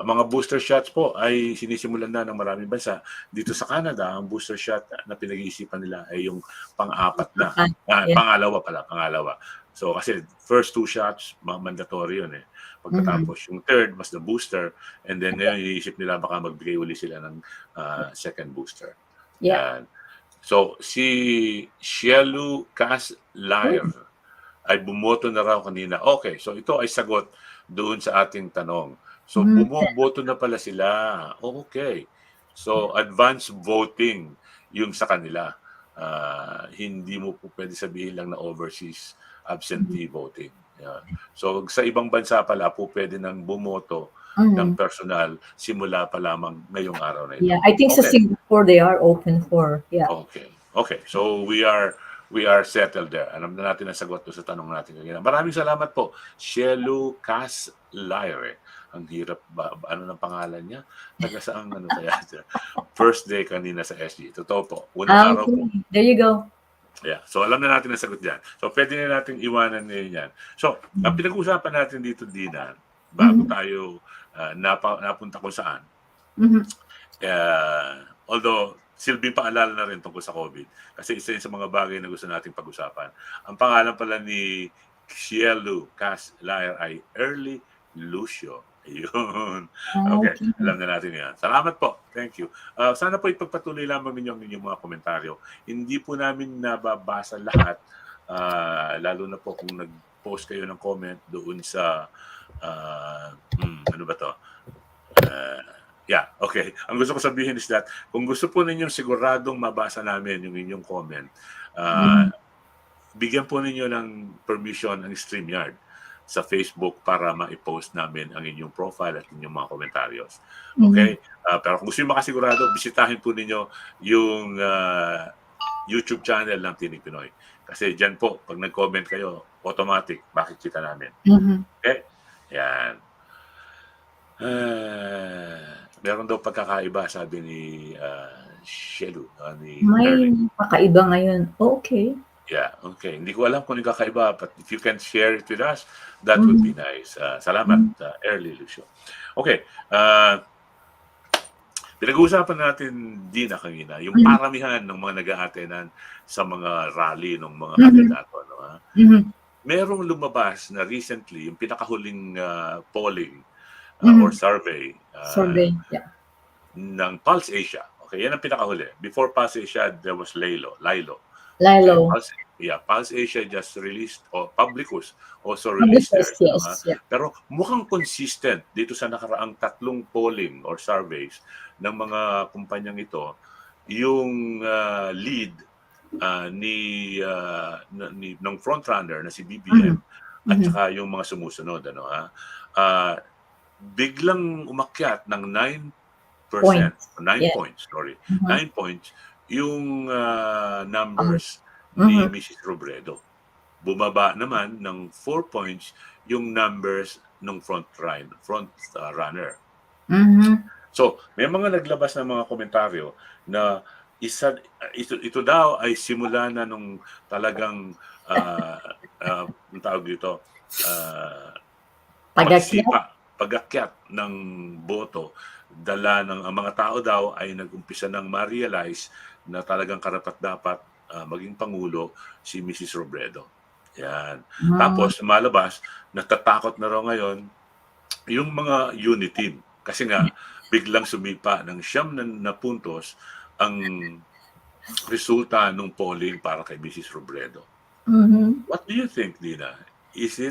Speaker 3: mga booster shots po ay sinisimulan na ng maraming bansa. Dito sa Canada, ang booster shot na pinag-iisipan nila ay yung pang-apat na. Pangalawa. So kasi first 2 shots, mandatory yun eh. Pagkatapos yung third, mas the booster. And then ngayon, iisip nila baka magbigay uli sila ng second booster.
Speaker 4: Yeah.
Speaker 3: Yan. So si Shielu Cas Lair ay bumoto na raw kanina. Okay, so ito ay sagot doon sa ating tanong. So bumoboto na pala sila. Okay. So advance voting yung sa kanila. Hindi mo po pwede sabihin lang na overseas absentee voting. Yan. So sa ibang bansa pala po pwede nang bumoto ng personal simula pa lamang ngayong araw na ito.
Speaker 4: Yeah, I think sa
Speaker 3: Okay.
Speaker 4: Singapore they are open for, yeah.
Speaker 3: Okay. Okay. So we are settled there. Alam na natin ang sagot doon sa tanong natin kanina. Maraming salamat po. Shelu Cas Lyre. Ang hirap ba? Ano ng pangalan niya? Taga saang ano kaya? First day kanina sa SG. Totoo po. Unang araw po.
Speaker 4: Okay, there you go.
Speaker 3: Yeah. So alam na natin ang sagot diyan. So pwede na nating iwanan ngayon yan. So, ang pinag-uusapan natin dito, Dina, bago tayo napunta kung saan. Although silbing paalala na rin tungkol sa COVID kasi isa yun sa mga bagay na gusto nating pag-usapan. Ang pangalan pala ni Shelu Cas Lyre ay Early Lucio. Ayun. Okay, alam na natin yan. Salamat po. Thank you. Sana po ipagpatuloy lamang ninyo ang inyong mga komentaryo. Hindi po namin nababasa lahat, lalo na po kung nag-post kayo ng comment doon sa, ano ba to? Yeah, okay. Ang gusto ko sabihin is that kung gusto po ninyong siguradong mabasa namin yung inyong comment, bigyan po ninyo ng permission ang StreamYard sa Facebook para ma-post namin ang inyong profile at inyong mga komentaryos. Okay? Pero kung gusto nyo makasigurado, bisitahin po ninyo yung YouTube channel ng Tinig Pinoy. Kasi dyan po, pag nag-comment kayo, automatic, makikita namin. Okay? Yan. Meron daw pagkakaiba, sabi ni Shelu.
Speaker 4: May kakaiba ngayon. Okay.
Speaker 3: Yeah, okay. Hindi ko alam kung yung kakaiba, but if you can share it with us, that would be nice. Salamat, Early Lucio. Okay. Pinag-uusapan natin, Dina, kanina, yung paramihan ng mga nag-aatenan sa mga rally ng mga kandidato. No, merong lumabas na recently, yung pinakahuling polling or survey,
Speaker 4: Yeah.
Speaker 3: ng Pulse Asia. Okay, yan ang pinakahuli. Before Pulse Asia, there was Lilo. Pulse Asia just released, or Publicus also released theirs.
Speaker 4: Yes, yeah.
Speaker 3: Pero mukhang consistent dito sa nakaraang 3 polling or surveys ng mga kumpanyang ito, yung lead ng frontrunner na si BBM at saka yung mga sumusunod. Biglang umakyat ng 9%, 9 points, sorry. 9 points yung numbers ni Mrs. Robredo. Bumaba naman ng 4 points yung numbers ng front runner. So, may mga naglabas ng mga komentaryo na ito daw ay simula na nung talagang ang tawag dito, pag-akyat ng boto, dala ng ang mga tao daw ay nag-umpisa ng ma-realize na talagang karapat-dapat maging Pangulo si Mrs. Robredo. Yan. Tapos malabas, natatakot na raw ngayon yung mga UNITEAM. Kasi nga, biglang sumipa ng 9 na puntos ang resulta ng polling para kay Mrs. Robredo. What do you think, Dina? Is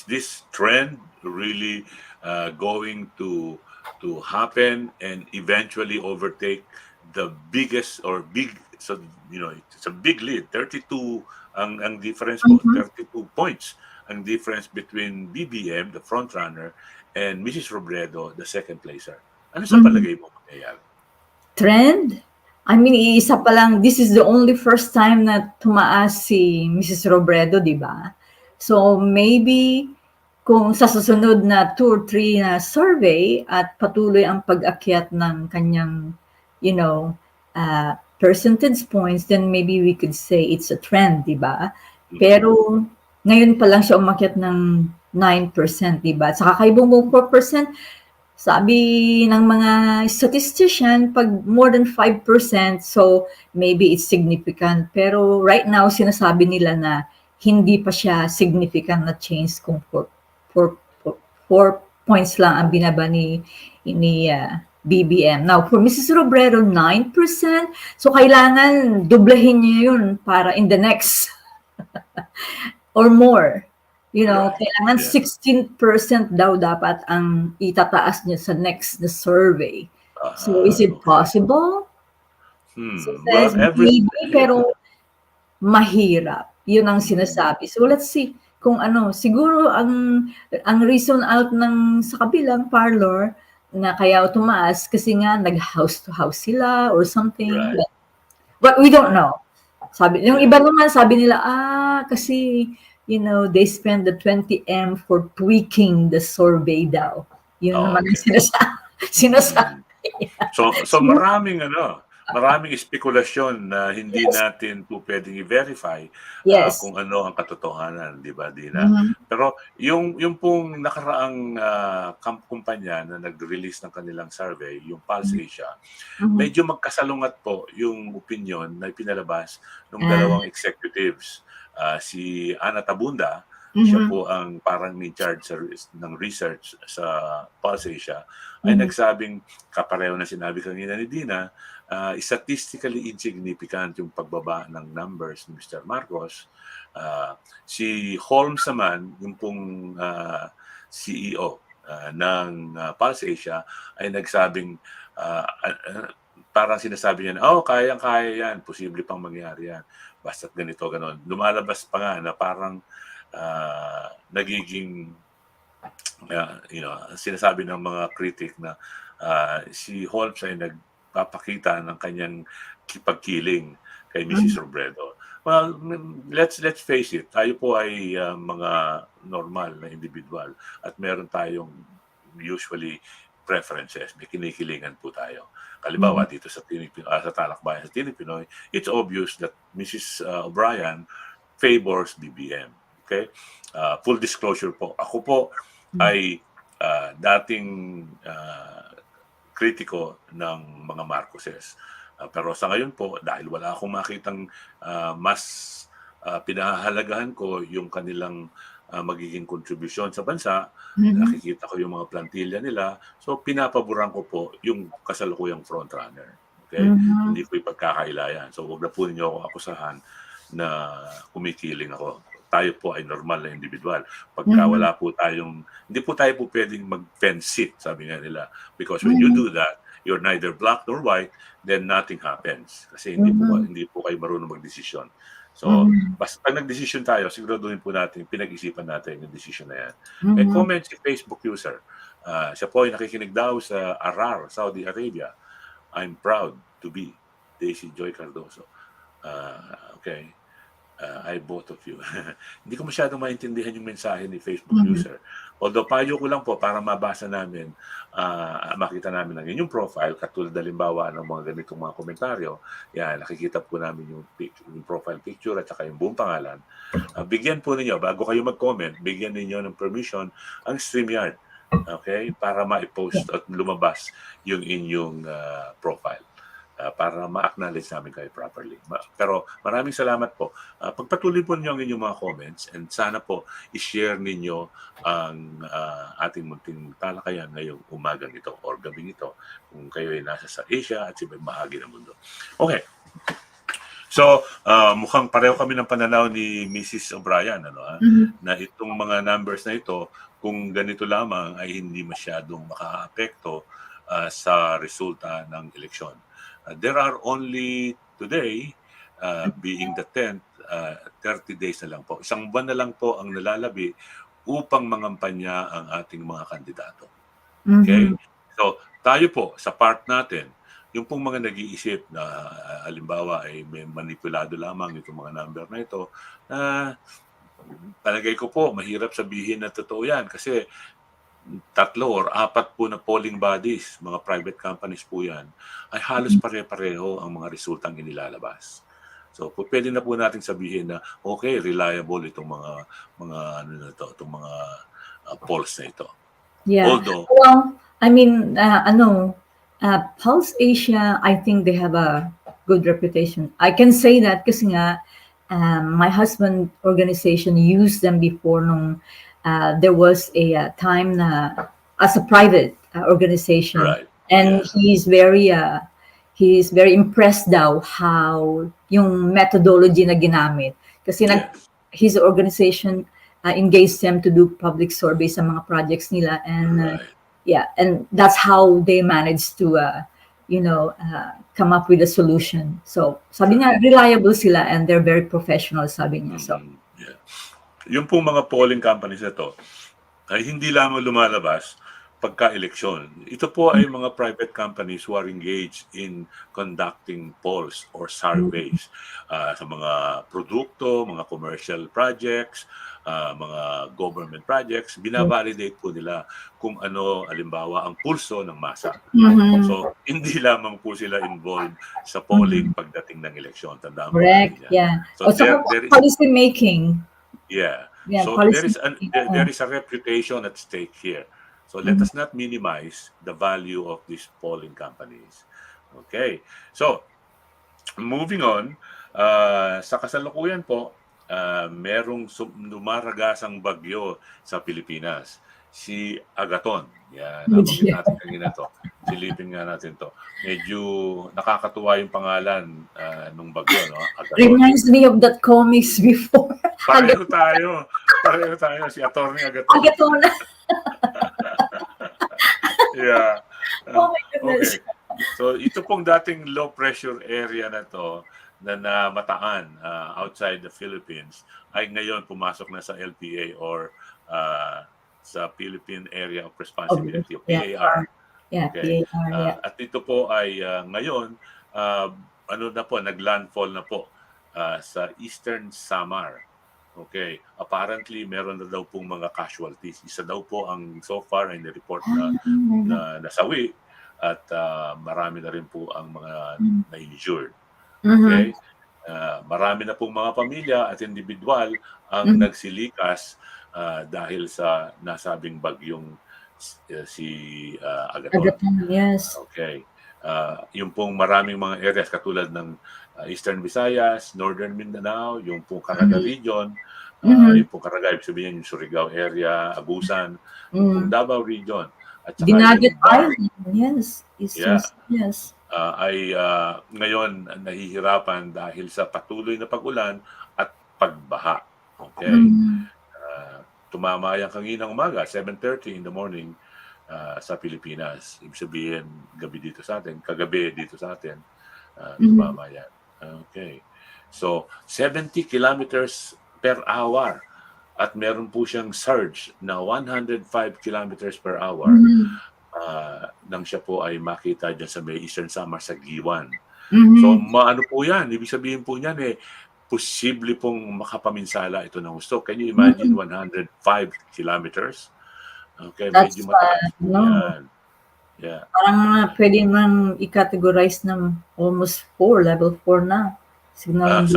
Speaker 3: this trend really going to happen and eventually overtake the biggest or big, so it's a big lead, 32 ang difference po, 32 points ang difference between BBM, the front runner, and Mrs. Robredo, the second placer. Ano sa palagay mo mangyayari?
Speaker 4: Trend? I mean, iisa pa lang, this is the only first time na tumaas si Mrs. Robredo, di ba? So maybe kung sa susunod na 2 or 3 na survey at patuloy ang pag-akyat ng kanyang, percentage points, then maybe we could say it's a trend, di ba? Pero ngayon pa lang siya umakyat ng 9%, di ba? Sa kakaibang 4%, sabi ng mga statistician, pag more than 5%, so maybe it's significant. Pero right now, sinasabi nila na hindi pa siya significant na change kung 4 points lang ang binaba ni BBM. Now, for Mrs. Robredo, 9%. So, kailangan doblehin niya yun para in the next or more. Kailangan 16% daw dapat ang itataas niya sa next na survey. So, is it possible? So, maybe, pero mahirap. Yun ang sinasabi. So, let's see. kung ano, siguro ang reason out ng sa kabilang parlor na kaya tumaas kasi nga nag-house to house sila or something.
Speaker 3: Right.
Speaker 4: But we don't know. Sabi, yung
Speaker 3: Yeah.
Speaker 4: iba naman sabi nila, kasi they spend the 20M for tweaking the survey daw. Yun naman ang
Speaker 3: Okay.
Speaker 4: sinasabi.
Speaker 3: So maraming espekulasyon na hindi
Speaker 4: Yes.
Speaker 3: natin po pwedeng i-verify
Speaker 4: Yes.
Speaker 3: kung ano ang katotohanan, di ba, Dina?
Speaker 4: Mhm.
Speaker 3: Pero yung pong nakaraang kumpanya na nag-release ng kanilang survey, yung Pulse Asia,
Speaker 4: Mhm.
Speaker 3: medyo magkasalungat po yung opinion na pinalabas ng
Speaker 4: Ah.
Speaker 3: dalawang executives. Si Ana Tabunda, siya
Speaker 4: Mhm.
Speaker 3: po ang parang in charge ng research sa Pulse Asia, ay
Speaker 4: Mhm.
Speaker 3: nagsabing, kapareho na sinabi kanina ni Dina, statistically insignificant yung pagbaba ng numbers ni Mr. Marcos. Si Holmes naman, yung pong CEO ng Pulse Asia, ay nagsabing, parang sinasabi niya na, kayang-kaya yan, posible pang mangyari yan. Basta't ganito, ganon. Lumalabas pa nga na parang nagiging sinasabi ng mga critic na si Holmes ay nagpapakita ng kanyang pagkiling kay Mrs. Robredo. Well, let's face it, tayo po ay mga normal na individual at meron tayong usually preferences, may kinikilingan po tayo. Halimbawa dito sa Talakbayan sa Pinoy, it's obvious that Mrs. O'Brien favors BBM. Okay? Full disclosure po, ako po ay dating kritiko ng mga Marcoses. Pero sa ngayon po, dahil wala akong makitang mas pinahahalagahan ko yung kanilang magiging kontribusyon sa bansa, nakikita ko yung mga plantilla nila, so pinapaboran ko po yung kasalukuyang frontrunner. Okay? Hindi ko ipagkakailayan. So huwag na po ninyo ako akusahan na kumikiling ako. Tayo po ay normal na individual. Pagka wala po tayong, hindi po tayo po pwedeng mag-fence sit, sabi nga nila. Because when you do that, you're neither black nor white, then nothing happens. Kasi hindi po kayo marunong magdesisyon. So, basta pag nagdesisyon tayo, siguraduhin po natin, pinag-isipan natin yung desisyon na yan. May comment si Facebook user. Siya po ay nakikinig daw sa Arar, Saudi Arabia. I'm proud to be Daisy Joy Cardoso. Okay. I both of you. Hindi ko masyadong maintindihan yung mensahe ni Facebook user. Although payo ko lang po para mabasa namin, makita namin ang inyong profile, katulad halimbawa ng mga ganitong mga komentaryo. Yan, nakikita po namin yung profile picture at saka yung buong pangalan. Bigyan po ninyo, bago kayo mag-comment, bigyan ninyo ng permission ang StreamYard. Okay? Para ma-post at lumabas yung inyong profile. Para ma-acknowledge namin kayo properly. Pero maraming salamat po. Pagpatuloy po ninyo ang inyong mga comments and sana po i-share ninyo ang ating munting talakayan ngayong umagang ito or gabing ito kung kayo ay nasa sa Asia at sa ibang bahagi ng mundo. Okay. So, mukhang pareho kami ng pananaw ni Mrs. O'Brien na itong mga numbers na ito, kung ganito lamang ay hindi masyadong makaapekto sa resulta ng eleksyon. There are only today, being the 10th, 30 days na lang po. Isang buwan na lang po ang nalalabi upang mangampanya ang ating mga kandidato. Okay? So, tayo po, sa part natin, yung pong mga nag-iisip na halimbawa ay may manipulado lamang itong mga number na ito, palagay ko po, mahirap sabihin na totoo yan kasi 3 or 4 po na polling bodies, mga private companies po yan, ay halos pare-pareho ang mga resultang inilalabas. So, pwede na po natin sabihin na okay, reliable itong itong mga polls na ito.
Speaker 4: Yeah.
Speaker 3: Although,
Speaker 4: well, I mean, Pulse Asia, I think they have a good reputation. I can say that kasi nga, my husband organization used them before nung there was a time na as a private organization,
Speaker 3: right.
Speaker 4: and he's very impressed daw how yung methodology na ginamit kasi his organization engaged them to do public survey sa mga projects nila and and that's how they managed to come up with a solution. So sabi niya reliable sila and they're very professional, sabi niya. So
Speaker 3: Yung pong mga polling companies na to ay hindi lamang lumalabas pagka-eleksyon. Ito po ay mga private companies who are engaged in conducting polls or surveys sa mga produkto, mga commercial projects, mga government projects. Binavalidate po nila kung ano, halimbawa, ang pulso ng masa.
Speaker 4: Mhm.
Speaker 3: So, hindi lamang po sila involved sa polling pagdating ng eleksyon. Tandaan po
Speaker 4: Correct.
Speaker 3: natin yan.
Speaker 4: Yeah.
Speaker 3: So,
Speaker 4: O saka
Speaker 3: there is,
Speaker 4: policy making.
Speaker 3: yeah.
Speaker 4: Yeah,
Speaker 3: So
Speaker 4: policy making.
Speaker 3: there is a reputation at stake here. So let us not minimize the value of these polling companies. Okay. So moving on, sa kasalukuyan po, merong lumaragasang bagyo sa Pilipinas. Si AGATON. Yan, nabanggit natin kanina to. Silipin nga natin to. Medyo nakakatuwa yung pangalan nung bagyo, no? AGATON.
Speaker 4: Reminds me of that comics before.
Speaker 3: Pareho tayo. Pareho tayo. Si Atty. AGATON.
Speaker 4: Agaton.
Speaker 3: Yeah.
Speaker 4: Oh my goodness.
Speaker 3: Okay. So ito pong dating low pressure area na to na namataan outside the Philippines ay ngayon pumasok na sa LPA or sa Philippine Area of Responsibility, o PAR.
Speaker 4: Yeah,
Speaker 3: Okay.
Speaker 4: PAR. Yeah.
Speaker 3: At ito po ay ngayon ano na po, naglandfall na po sa Eastern Samar. Okay. Apparently, meron na daw pong mga casualties. Isa daw po ang so far ay na-report na nasawi at marami na rin po ang mga na-injured. Okay? Marami na pong mga pamilya at individual ang nagsilikas dahil sa nasabing bagyong si AGATON.
Speaker 4: Agaton, yes.
Speaker 3: Okay. Yung pong maraming mga areas katulad ng Eastern Visayas, Northern Mindanao, yung pong Caraga region, yung pong Caraga, ibig sabihin yung Surigao area, Agusan, yung pong Davao region, at saka
Speaker 4: Dinagat
Speaker 3: yung Bar,
Speaker 4: Island, yes.
Speaker 3: Yeah.
Speaker 4: Yes.
Speaker 3: ay ngayon nahihirapan dahil sa patuloy na pag-ulan at pagbaha. Okay. Tumama yan kanginang umaga, 7:30 in the morning sa Pilipinas. Ibig sabihin, gabi dito sa atin, kagabi dito sa atin, tumama yan. Okay. So, 70 kilometers per hour at meron po siyang surge na 105 kilometers per hour nang siya po ay makita dyan sa may Eastern Samar sa Giwan. So, maano po yan? Ibig sabihin po niyan posible pong makapaminsala ito ng gusto. Can you imagine 105 kilometers? Okay,
Speaker 4: That's
Speaker 3: medyo mataas po
Speaker 4: no.
Speaker 3: yan. Yeah.
Speaker 4: Parang pwede man i-categorize ng almost 4, level 4 na. Signal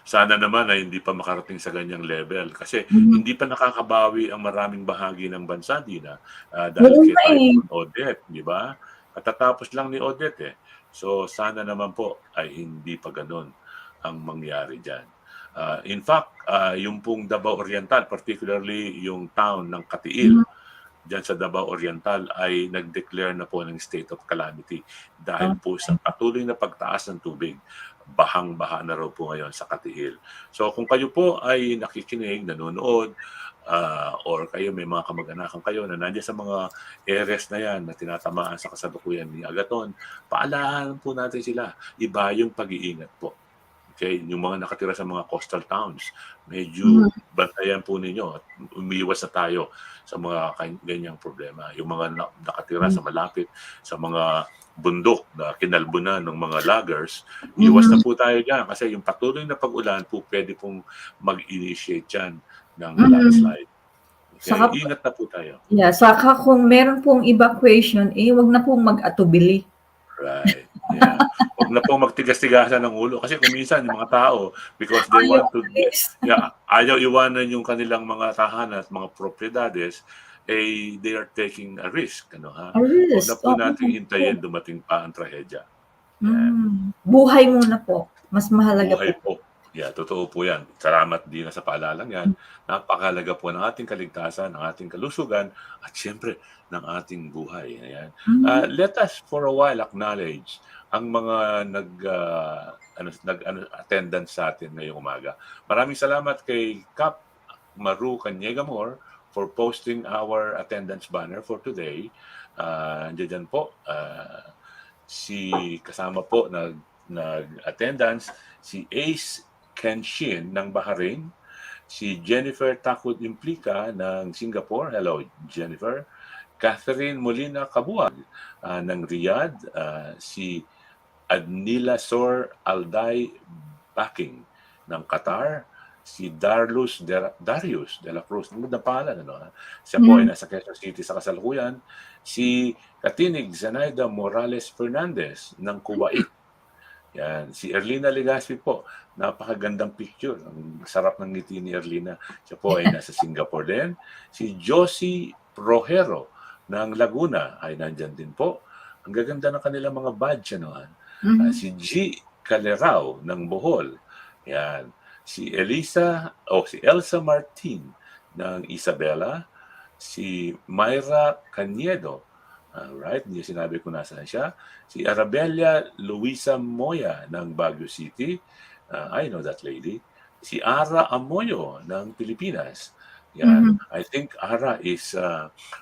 Speaker 3: Sana naman ay hindi pa makarating sa ganyang level kasi hindi pa nakakabawi ang maraming bahagi ng bansa, Dina, dahil kay Typhoon Odette, di ba? Katatapos lang ni Odette So sana naman po ay hindi pa ganun ang mangyari dyan. In fact, yung pong Davao Oriental, particularly yung town ng Katiil, dyan sa Davao Oriental ay nag-declare na po ng state of calamity dahil po sa patuloy na pagtaas ng tubig. Bahang-baha na raw po ngayon sa Katiil. So kung kayo po ay nakikinig, nanonood, or kayo may mga kamag-anakan kayo na nandiyan sa mga areas na yan na tinatamaan sa kasalukuyan ni AGATON, paalahan po natin sila. Iba yung pag-iingat po. Okay, yung mga nakatira sa mga coastal towns, medyo bantayan po ninyo at umiiwas na tayo sa mga ganyang problema. Yung mga nakatira sa malapit sa mga bundok na kinalbunan ng mga loggers, iwas na po tayo dyan kasi yung patuloy na pag-ulan po pwede pong mag-initiate dyan ng landslide. Okay, ingat na po tayo.
Speaker 4: Yeah, saka kung meron pong evacuation, wag na pong mag-atubili.
Speaker 3: Right. Yeah. Huwag na po magtigas-tigasan ng ulo kasi kung minsan yung mga tao because they want to ayaw iwanan yung kanilang mga tahanan at mga propiedades they are taking a risk Huwag na po natin hintayin dumating pa ang trahedya.
Speaker 4: Buhay muna po. Mas mahalaga
Speaker 3: Buhay po. Yeah, totoo po yan. Salamat din sa paalalang yan. Napakahalaga po ng ating kaligtasan, ng ating kalusugan, at siyempre ng ating buhay. Ayan. Let us for a while acknowledge ang mga attendance sa atin ngayong umaga. Maraming salamat kay Cap Maru Canyegamor for posting our attendance banner for today. Diyan po, kasama po nag-attendance si Ace Kenshin ng Bahrain, si Jennifer Takut Implica ng Singapore. Hello, Jennifer. Catherine Molina Kabuag ng Riyadh. Si Adnila Sor Alday Baking ng Qatar. Si Darius de la Cruz. Ang ganda pangalan, ano? Siya po ay nasa Quezon City sa kasalukuyan. Si Katinig Zenaida Morales Fernandez ng Kuwait. Yan. Si Erlina Legaspi po. Napakagandang picture. Ang sarap ng ngiti ni Erlina. Siya po ay nasa Singapore din. Si Josie Projero ng Laguna ay nandyan din po. Ang gaganda ng kanilang mga badge. Ano? Si G. Calerao ng Bohol. Yan. Si Elsa Martin ng Isabela. Si Myra Caniedo. Alright, hindi sinabi ko nasaan siya. Si Arabella Luisa Moya ng Baguio City. I know that lady. Si Ara Amoyo ng Pilipinas. Yan. I think Ara is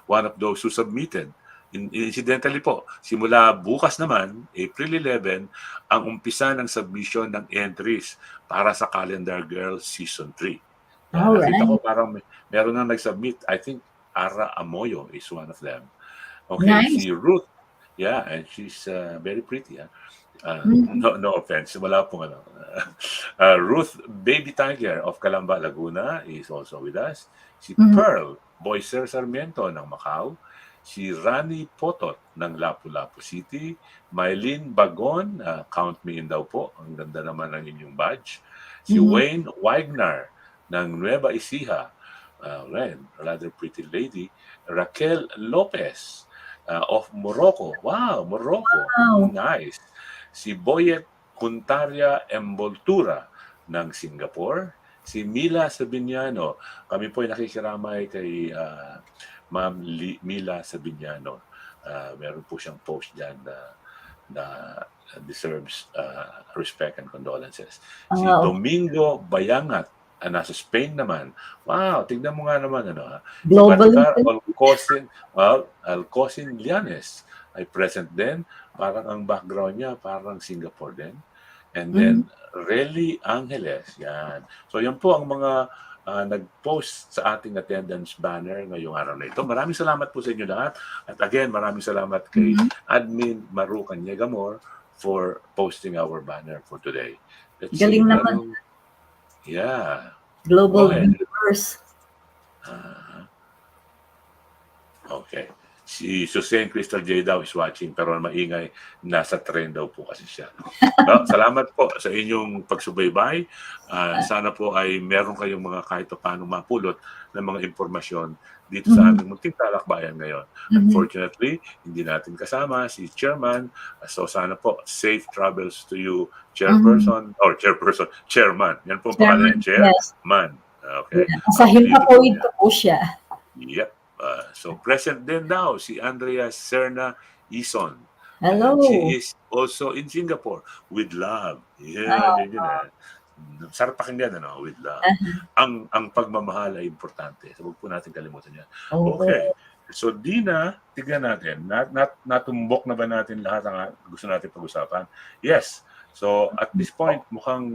Speaker 3: one of those who submitted. Incidentally po, simula bukas naman, April 11, ang umpisa ng submission ng entries para sa Calendar Girl Season 3. Yan. Nakita ko parang meron na nag-submit. I think Ara Amoyo is one of them. Okay,
Speaker 4: Nice.
Speaker 3: Si Ruth. Yeah, and she's very pretty. No offense. Wala pong ano. Ruth Baby Tiger of Calamba, Laguna is also with us. Si Pearl Boycer Sarmiento ng Macau. Si Rani Potot ng Lapu-Lapu City. Mylene Bagon, count me in daw po. Ang ganda naman ng inyong badge. Si Wayne Wagner ng Nueva Ecija. Rather pretty lady. Raquel Lopez of Morocco. Wow, Morocco.
Speaker 4: Wow.
Speaker 3: Nice. Si Boyet Kuntaria Emboltura ng Singapore. Si Mila Sabiniano. Kami po ay nakikiramay kay Ma'am Mila Sabiniano. Meron po siyang post dyan na deserves respect and condolences. Si Domingo Bayangat, nasa Spain naman. Wow, tignan mo nga naman.
Speaker 4: Global.
Speaker 3: Si Alcosin Llanes ay present din. Parang ang background niya, parang Singapore din. And then, Relly Angeles. Yan. So, yan po ang mga nag-post sa ating attendance banner ngayong araw na ito. Maraming salamat po sa inyo lahat. At again, maraming salamat kay Admin Maru Canyegamor for posting our banner for today.
Speaker 4: Galing naman.
Speaker 3: Yeah.
Speaker 4: Global viewers.
Speaker 3: Okay. Si Susan Crystal J daw is watching pero maingay, nasa trend daw po kasi siya. Well, salamat po sa inyong pagsubaybay. Sana po ay meron kayong mga kahit paano mapulot ng mga impormasyon dito sa aming munting talakbayan ngayon. Unfortunately, hindi natin kasama si Chairman. So sana po, safe travels to you, Chairperson, or Chairman. Yan po ang pangalan, Chairman. Okay.
Speaker 4: Sa himpapawid ko po siya.
Speaker 3: Yep. So present din daw si Andrea Serna Ison.
Speaker 4: Hello.
Speaker 3: She is also in Singapore with love. Yeah, sarap pakinggan, with love. Ang pagmamahal ay importante. So huwag po natin kalimutan yan. Okay. So Dina, tignan natin. Natumbok na ba natin lahat ang gusto natin pag-usapan? Yes. So at this point, mukhang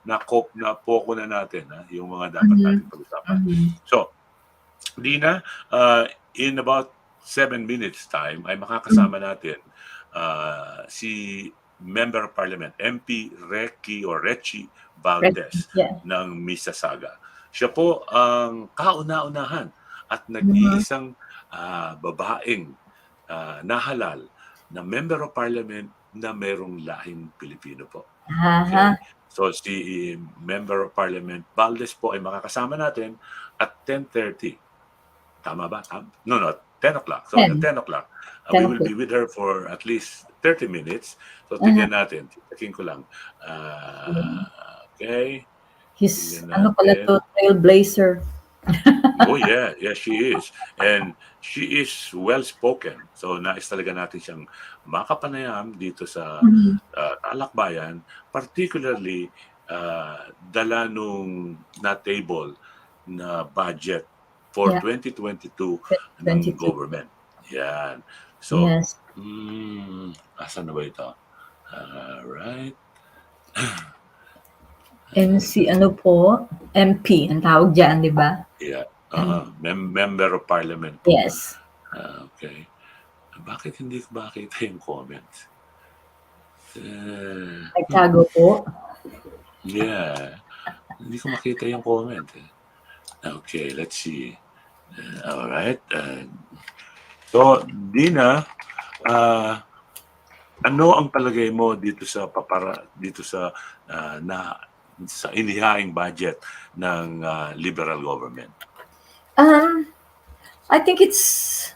Speaker 3: na-cope na poko na natin yung mga dapat natin pag-usapan. So, Dina, in about 7 minutes time ay makakasama natin si Member of Parliament, MP Rechie Valdez ng Mississauga. Siya po ang kauna-unahan at nag-iisang babaeng nahalal na Member of Parliament na merong lahing Pilipino po. Okay? So si Member of Parliament Valdez po ay makakasama natin at 10:30. Tama ba? No, 10 o'clock. So, at 10 o'clock, we will be with her for at least 30 minutes. So, tignan natin. Tignan ko lang. Okay.
Speaker 4: He's, trailblazer.
Speaker 3: Oh, yeah. Yeah, she is. And she is well-spoken. So, nais talaga natin siyang makapanayam dito sa Talakbayan. Particularly, dala nung na-table na budget for 2022 ng government. Yan. So, asan na ba ito? Alright.
Speaker 4: MC ano po? MP ang tawag diyan, 'di ba?
Speaker 3: Yeah. Member of Parliament po.
Speaker 4: Yes.
Speaker 3: Okay. Bakit hindi ko makita yung comments?
Speaker 4: Nagtago po.
Speaker 3: Yeah. Hindi ko makita yung comment. Okay, let's see. All right. So, Dina, ano ang palagay mo dito sa sa inihaing budget ng liberal government?
Speaker 4: I think it's,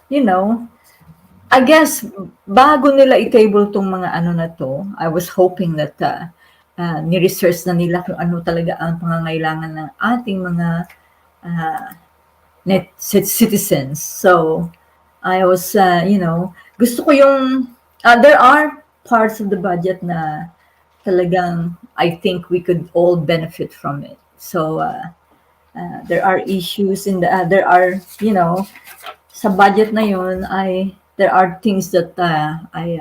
Speaker 4: I guess, bago nila i-table tong mga ano na to, I was hoping that ni-research na nila kung ano talaga ang pangangailangan ng ating mga citizens. So, I was, gusto ko yung, there are parts of the budget na talagang I think we could all benefit from it. So, there are issues in there are, sa budget na yun, there are things that I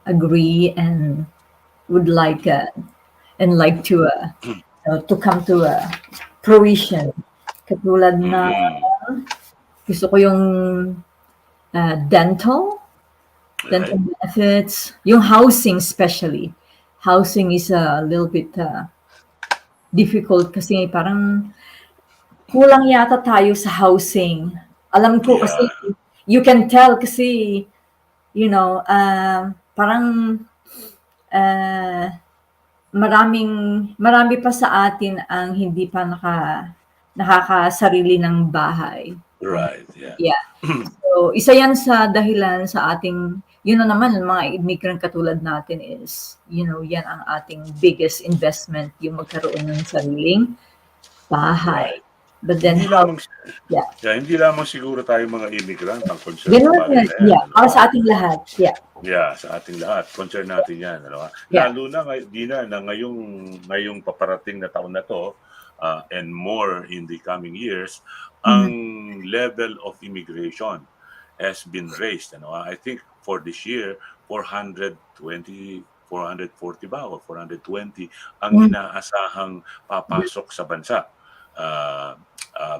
Speaker 4: agree and would like to come to fruition. Katulad na gusto ko yung dental benefits, yung housing especially. Housing is a little bit difficult kasi parang kulang yata tayo sa housing. Alam ko kasi, you can tell kasi, parang marami pa sa atin ang hindi pa nakakasarili ng bahay.
Speaker 3: Right, yeah.
Speaker 4: Yeah. So, isa yan sa dahilan sa ating, yun na naman, mga immigrant katulad natin is, yan ang ating biggest investment, yung magkaroon ng sariling bahay.
Speaker 3: Right.
Speaker 4: But then,
Speaker 3: hindi lamang siguro tayo mga immigrant ang concern.
Speaker 4: Para sa ating lahat.
Speaker 3: Yeah, sa ating lahat. Concern natin yan. Ano? Lalo na, Dina, na ngayong paparating na taon na to, and more in the coming years, ang level of immigration has been raised. Ano? I think for this year, 440 ba o 420 ang inaasahang papasok sa bansa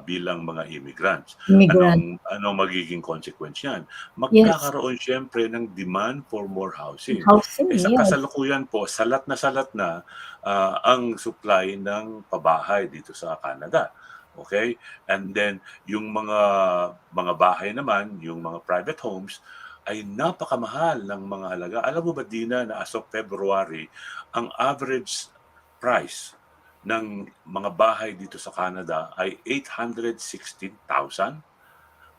Speaker 3: bilang mga immigrants. Anong magiging consequence yan? Magkakaroon siyempre ng demand for more housing. Sa kasalukuyan po, salat na ang supply ng pabahay dito sa Canada. Okay? And then, yung mga bahay naman, yung mga private homes, ay napakamahal ng mga halaga. Alam mo ba, Dina, na as of February, ang average price ng mga bahay dito sa Canada ay 816,000.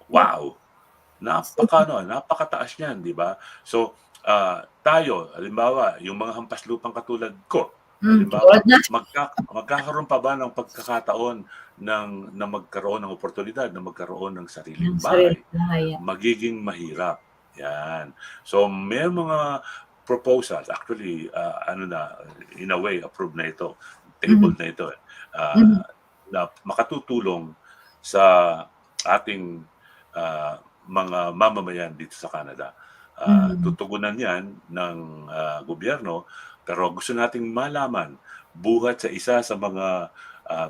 Speaker 3: Wow! Napakataas niyan, di ba? So, tayo, halimbawa, yung mga hampas lupang katulad ko, halimbawa, magkakaroon pa ba ng pagkakataon na magkaroon ng oportunidad na magkaroon ng sariling bahay? Magiging mahirap. Yan. So, may mga proposals, actually, in a way, approved na ito, table na ito, na makatutulong sa ating mga mamamayan dito sa Canada. Tutugunan yan ng gobyerno, pero gusto nating malaman buhat sa isa sa mga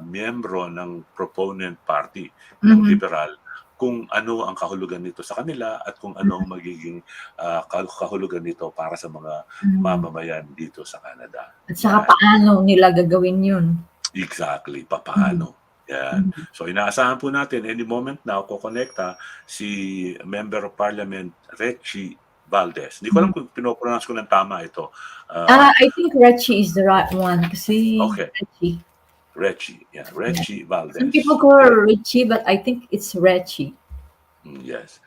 Speaker 3: miyembro ng proponent party ng liberal kung ano ang kahulugan nito sa kanila at kung ano ang magiging kahulugan nito para sa mga mamamayan dito sa Canada.
Speaker 4: At saka paano nila gagawin yun?
Speaker 3: Exactly, paano. Yan. So inaasahan po natin any moment now kukonekta si Member of Parliament Rechie Valdez. Hindi ko alam kung pinopronounce ko ng tama ito.
Speaker 4: I think Rechie is the right one kasi
Speaker 3: Rechie. Rechie Valdez.
Speaker 4: Some people call her Rechie, but I think it's Rechie.
Speaker 3: Yes.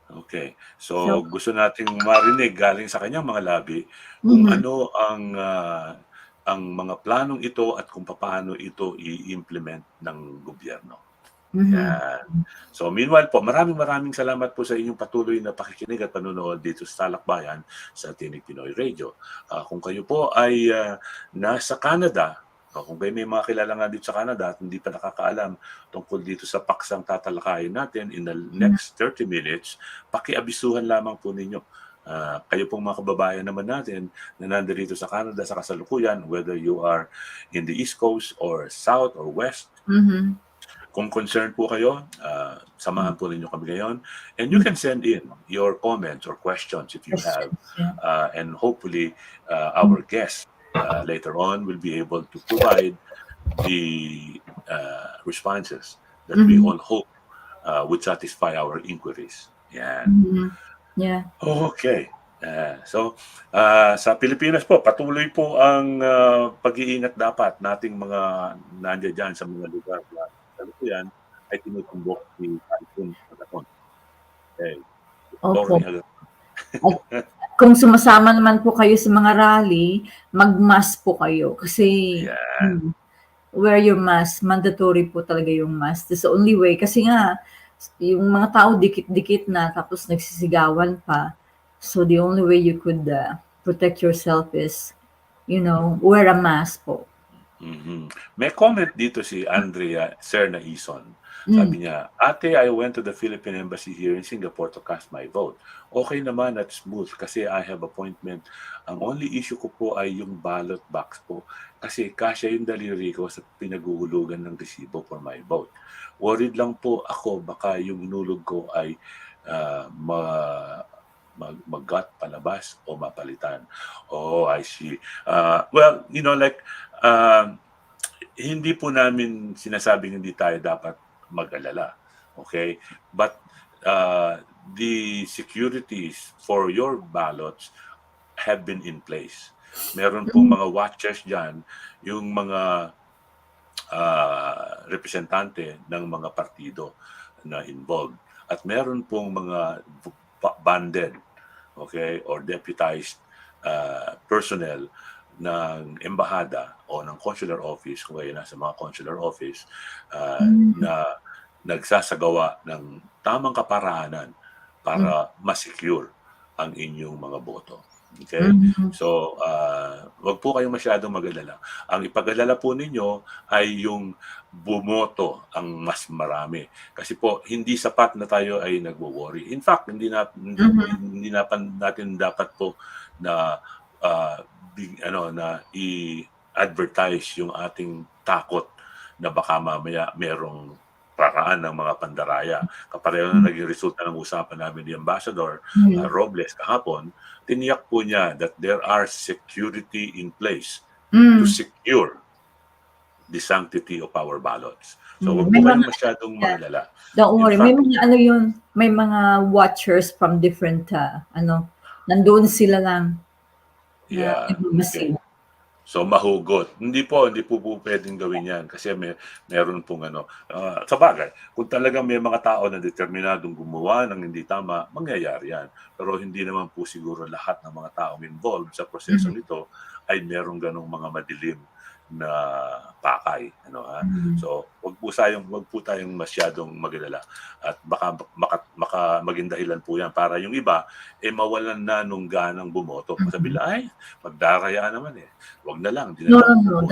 Speaker 3: Okay. So gusto nating marinig galing sa kanyang mga labi kung ano ang mga planong ito at kung paano ito i-implement ng gobyerno. Yan. So meanwhile po, maraming salamat po sa inyong patuloy na pakikinig at panonood dito sa TalakBayan sa Tinig Pinoy Radio. Kung kayo po ay nasa Canada, kung kayo may mga kilala nga dito sa Canada at hindi pa nakakaalam tungkol dito sa paksang tatalakayin natin in the next 30 minutes, pakiabisuhan lamang po ninyo Kayo pong mga kababayan naman natin na nandito sa Canada sa kasalukuyan, whether you are in the East Coast or South or West,
Speaker 4: Mhm.
Speaker 3: kung concerned po kayo, samahan po ninyo kami ngayon. And you can send in your comments or questions if you have.
Speaker 4: Questions, yeah.
Speaker 3: And hopefully, our guest later on will be able to provide the responses that we
Speaker 4: Mhm.
Speaker 3: all hope would satisfy our inquiries. Yan.
Speaker 4: Mhm. Yeah.
Speaker 3: Okay. Sa Pilipinas po, patuloy po ang pag-iingat dapat nating mga nandiyan dyan sa mga lugar na kasalukuyan ay tinutumbok ni typhoon AGATON. Okay.
Speaker 4: Opo.
Speaker 3: Sorry,
Speaker 4: At kung sumasama naman po kayo sa mga rally, mag-mask po kayo kasi
Speaker 3: Yan.
Speaker 4: wear your mask. Mandatory po talaga yung mask. That's the only way. Kasi nga, yung mga tao dikit-dikit na tapos nagsisigawan pa. So the only way you could protect yourself is, wear a mask po.
Speaker 3: Mhm. May comment dito si Andrea Sernaison.
Speaker 4: Mm.
Speaker 3: Sabi niya, Ate, I went to the Philippine Embassy here in Singapore to cast my vote. Okay naman at smooth kasi I have appointment. Ang only issue ko po ay yung ballot box po kasi kasya yung daliri ko sa pinaguhulugan ng resibo for my vote. Worried lang po ako baka yung inulog ko ay mag-gut palabas o mapalitan. Oh, I see. Well, hindi po namin sinasabing hindi tayo dapat mag-alala. Okay? But the securities for your ballots have been in place. Meron pong mga watchers dyan, yung mga representante ng mga partido na involved. At meron pong mga banded, okay, or deputized personnel ng embahada o ng consular office, kung kayo nasa mga consular office, na nagsasagawa ng tamang kaparaanan para ma-secure ang inyong mga boto. Okay? So, wag po kayong masyadong mag-alala. Ang ipag-alala po ninyo ay yung bumoto ang mas marami. Kasi po, hindi sapat na tayo ay nagwo-worry. In fact, hindi natin dapat po na i-advertise yung ating takot na baka mamaya merong paraan ng mga pandaraya. Kapareho na naging resulta ng usapan namin ni Ambassador Robles kahapon, tiniyak po niya that there are security in place to secure the sanctity of our ballots. So, wag po kayong masyadong magalala.
Speaker 4: Don't worry,
Speaker 3: In fact,
Speaker 4: may mga watchers from different, nandoon sila lang.
Speaker 3: yeah,
Speaker 4: Okay.
Speaker 3: So mahugot. Hindi po pwedeng gawin yan kasi meron pong sa bagay, kung talagang may mga tao na determinadong gumawa ng hindi tama, mangyayari yan. Pero hindi naman po siguro lahat ng mga taong involved sa proseso nito ay merong ganong mga madilim na pakay. So, wag po tayong masyadong magalala at baka maging dahilan po yan para yung iba mawalan na nung ganang bumoto. Sabi nila, ay, magdaraya naman wag na lang.
Speaker 4: No,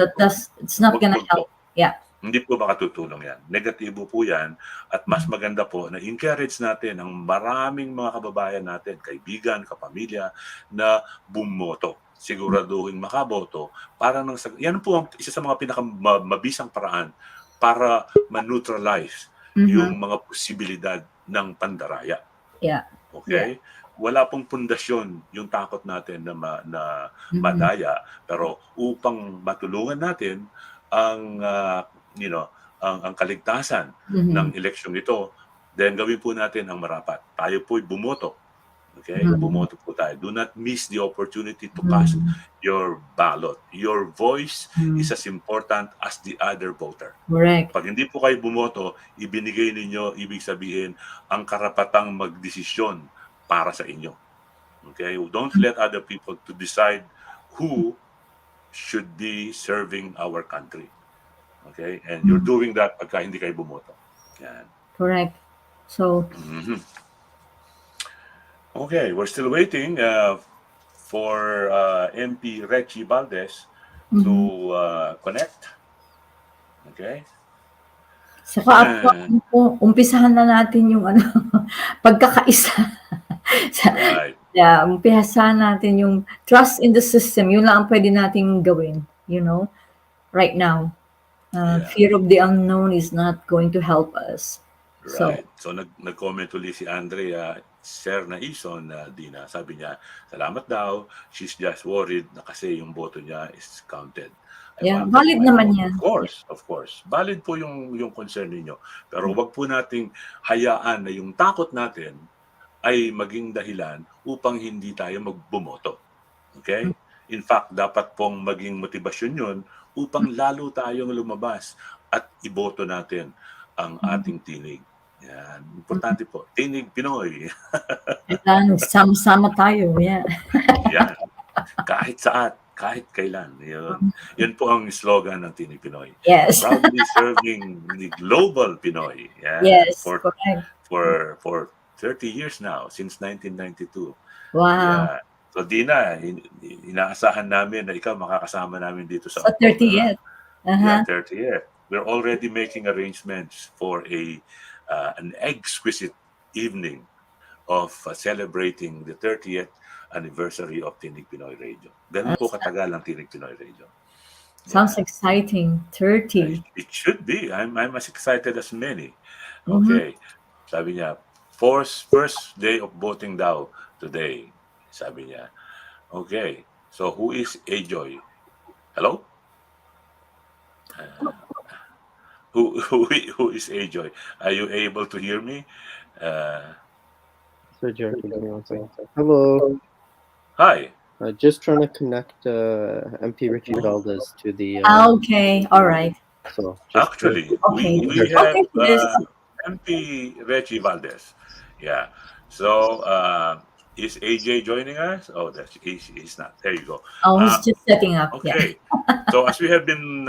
Speaker 4: it's not gonna help. Yeah.
Speaker 3: Hindi po makatutulong yan. Negatibo po yan at mas maganda po na encourage natin ang maraming mga kababayan natin, kaibigan, kapamilya na bumoto. Siguraduhin makaboto para yan po ang isa sa mga pinakamabisang paraan para ma-neutralize yung mga posibilidad ng pandaraya.
Speaker 4: Yeah.
Speaker 3: Okay?
Speaker 4: Yeah.
Speaker 3: Wala pong pundasyon yung takot natin na madaya, pero upang matulungan natin ang ang kaligtasan ng eleksyong ito, then gawin po natin ang marapat. Tayo po'y bumoto. Okay? Bumoto po tayo. Do not miss the opportunity to cast your ballot. Your voice is as important as the other voter.
Speaker 4: Correct.
Speaker 3: Pag hindi po kayo bumoto, ibinigay ninyo, ibig sabihin, ang karapatang magdesisyon para sa inyo. Okay? Don't let other people to decide who should be serving our country. Okay? And you're doing that pagka hindi kayo bumoto. Yan.
Speaker 4: Correct. So,
Speaker 3: okay, we're still waiting for MP Rechie Valdez to connect. Okay?
Speaker 4: Saka umpisahan na natin yung pagkakaisa.
Speaker 3: Right.
Speaker 4: Yeah, umpisahan natin yung trust in the system. Yun lang ang pwede nating gawin, right now.
Speaker 3: Yeah.
Speaker 4: Fear of the unknown is not going to help us. So,
Speaker 3: Right. So nag-comment ulit si Andrea Sir Naison na Dina. Sabi niya, salamat daw. She's just worried na kasi yung boto niya is counted. I
Speaker 4: yeah,
Speaker 3: wanted
Speaker 4: valid
Speaker 3: my
Speaker 4: naman
Speaker 3: vote.
Speaker 4: yan.
Speaker 3: Of course. Valid po yung concern ninyo. Pero wag po nating hayaan na yung takot natin ay maging dahilan upang hindi tayo magbumoto. Okay? In fact, dapat pong maging motibasyon yun upang lalo tayong lumabas at iboto natin ang ating tinig. Yan. Importante po. Tinig Pinoy.
Speaker 4: Ayan, sama-sama tayo. Yeah.
Speaker 3: Yan. Kahit saan, kahit kailan. Yun po ang slogan ng Tinig Pinoy.
Speaker 4: Yes.
Speaker 3: Proudly serving the global Pinoy. Yan.
Speaker 4: Yes,
Speaker 3: For
Speaker 4: correct.
Speaker 3: 30 years now, since 1992.
Speaker 4: Wow.
Speaker 3: Yeah. So Dina, inaasahan namin na ikaw makakasama namin dito sa
Speaker 4: So, 30th.
Speaker 3: Yeah, 30th. We're already making arrangements for an exquisite evening of celebrating the 30th anniversary of Tinig Pinoy Radio. Ganun po katagal ang Tinig Pinoy Radio.
Speaker 4: Sounds exciting. 30.
Speaker 3: It should be. I'm as excited as many. Okay. Sabi niya, first day of voting daw today. Sabi niya. Okay. So who is Ajoy? Hello? Who is Ajoy? Are you able to hear me?
Speaker 6: So Jerry, give me one second. Hello.
Speaker 3: Hi.
Speaker 6: Just trying to connect MP Rechie Valdez to the.
Speaker 4: Okay, all right.
Speaker 6: So
Speaker 3: Actually,
Speaker 4: Okay.
Speaker 3: we have
Speaker 4: Okay,
Speaker 3: MP Rechie Valdez. Yeah. So is AJ joining us? Oh, he's not. There you go.
Speaker 4: Oh, he's just setting up. Yeah.
Speaker 3: Okay. So as we have been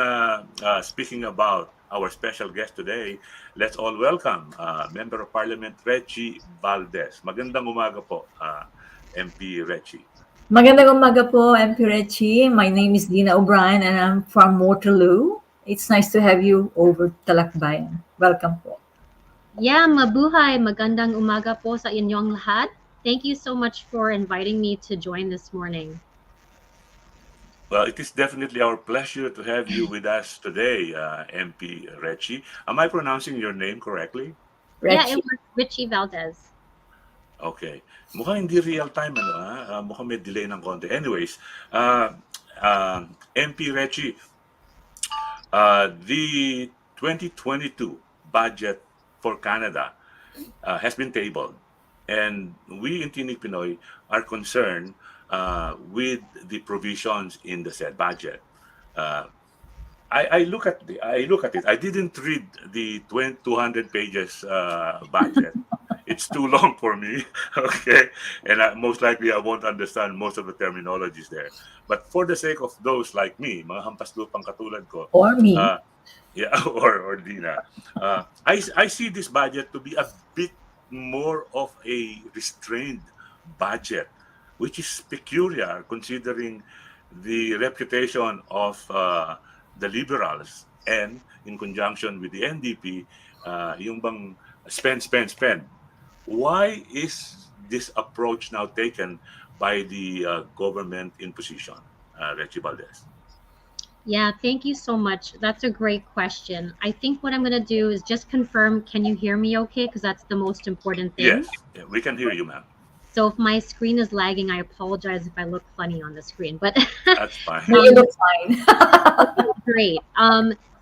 Speaker 3: speaking about our special guest today, let's all welcome Member of Parliament Rechie Valdez. Magandang umaga po, MP Rechie.
Speaker 4: Magandang umaga po, MP Rechie. My name is Dina O'Brien and I'm from Waterloo. It's nice to have you over TalakBayan. Welcome po.
Speaker 7: Yeah, mabuhay. Magandang umaga po sa inyong lahat. Thank you so much for inviting me to join this morning.
Speaker 3: Well, it is definitely our pleasure to have you with us today, MP Rechie. Am I pronouncing your name correctly?
Speaker 7: Yeah,
Speaker 4: Rechie.
Speaker 7: it was Rechie Valdez.
Speaker 3: Okay. Mukhang hindi real time, mukhang may delay ng konti. Anyways, MP Rechie, the 2022 budget for Canada has been tabled. And we in Tinig Pinoy are concerned with the provisions in the said budget. I look at it. I didn't read the 200 pages budget. It's too long for me. Okay, and most likely I won't understand most of the terminologies there. But for the sake of those like me, mga hampas lupang katulad ko,
Speaker 4: Or me.
Speaker 3: yeah, or Dina, I see this budget to be a bit more of a restrained budget, which is peculiar considering the reputation of the Liberals and in conjunction with the NDP, yung bang spend. Why is this approach now taken by the government in position, Rechie Valdez?
Speaker 7: Yeah, thank you so much. That's a great question. I think what I'm going to do is just confirm, can you hear me okay? Because that's the most important thing.
Speaker 3: Yes, yeah, we can hear you, ma'am.
Speaker 7: So if my screen is lagging, I apologize if I look funny on the screen. But
Speaker 3: That's fine.
Speaker 4: No, you look fine.
Speaker 7: great.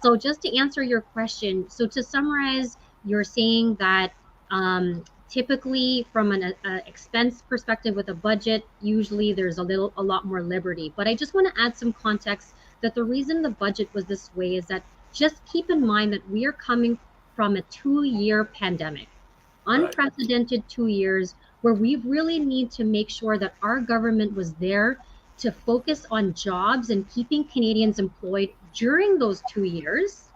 Speaker 7: So just to answer your question, so to summarize, you're saying that typically from an expense perspective with a budget, usually there's a lot more liberty. But I just want to add some context that the reason the budget was this way is that just keep in mind that we are coming from a 2-year pandemic, unprecedented 2 years, where we really need to make sure that our government was there to focus on jobs and keeping Canadians employed during those 2 years.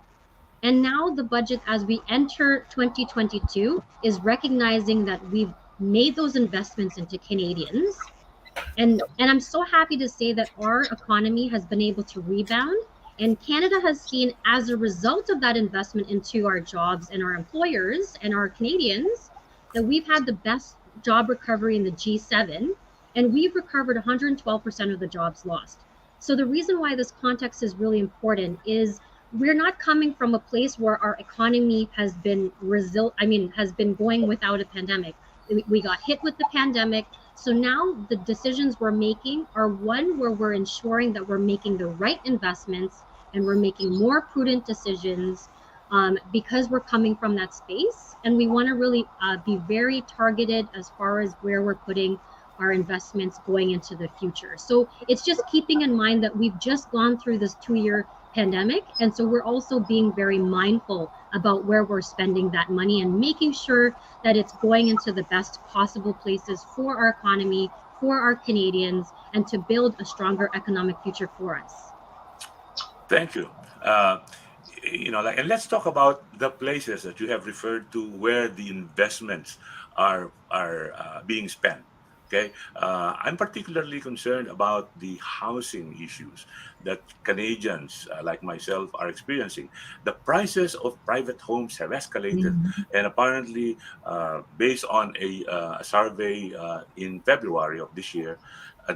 Speaker 7: And now the budget, as we enter 2022, is recognizing that we've made those investments into Canadians. And I'm so happy to say that our economy has been able to rebound, and Canada has seen, as a result of that investment into our jobs and our employers and our Canadians, that we've had the best job recovery in the G7. and we've recovered 112% of the jobs lost. So the reason why this context is really important is we're not coming from a place where our economy has been has been going without a pandemic. We got hit with the pandemic. So now the decisions we're making are one where we're ensuring that we're making the right investments and we're making more prudent decisions because we're coming from that space. And we want to really be very targeted as far as where we're putting our investments going into the future. So it's just keeping in mind that we've just gone through this 2-year pandemic. And so we're also being very mindful about where we're spending that money and making sure that it's going into the best possible places for our economy, for our Canadians, and to build a stronger economic future for us.
Speaker 3: Thank you. And let's talk about the places that you have referred to where the investments are being spent. Okay, I'm particularly concerned about the housing issues that Canadians like myself are experiencing. The prices of private homes have escalated, and apparently, based on a survey in February of this year,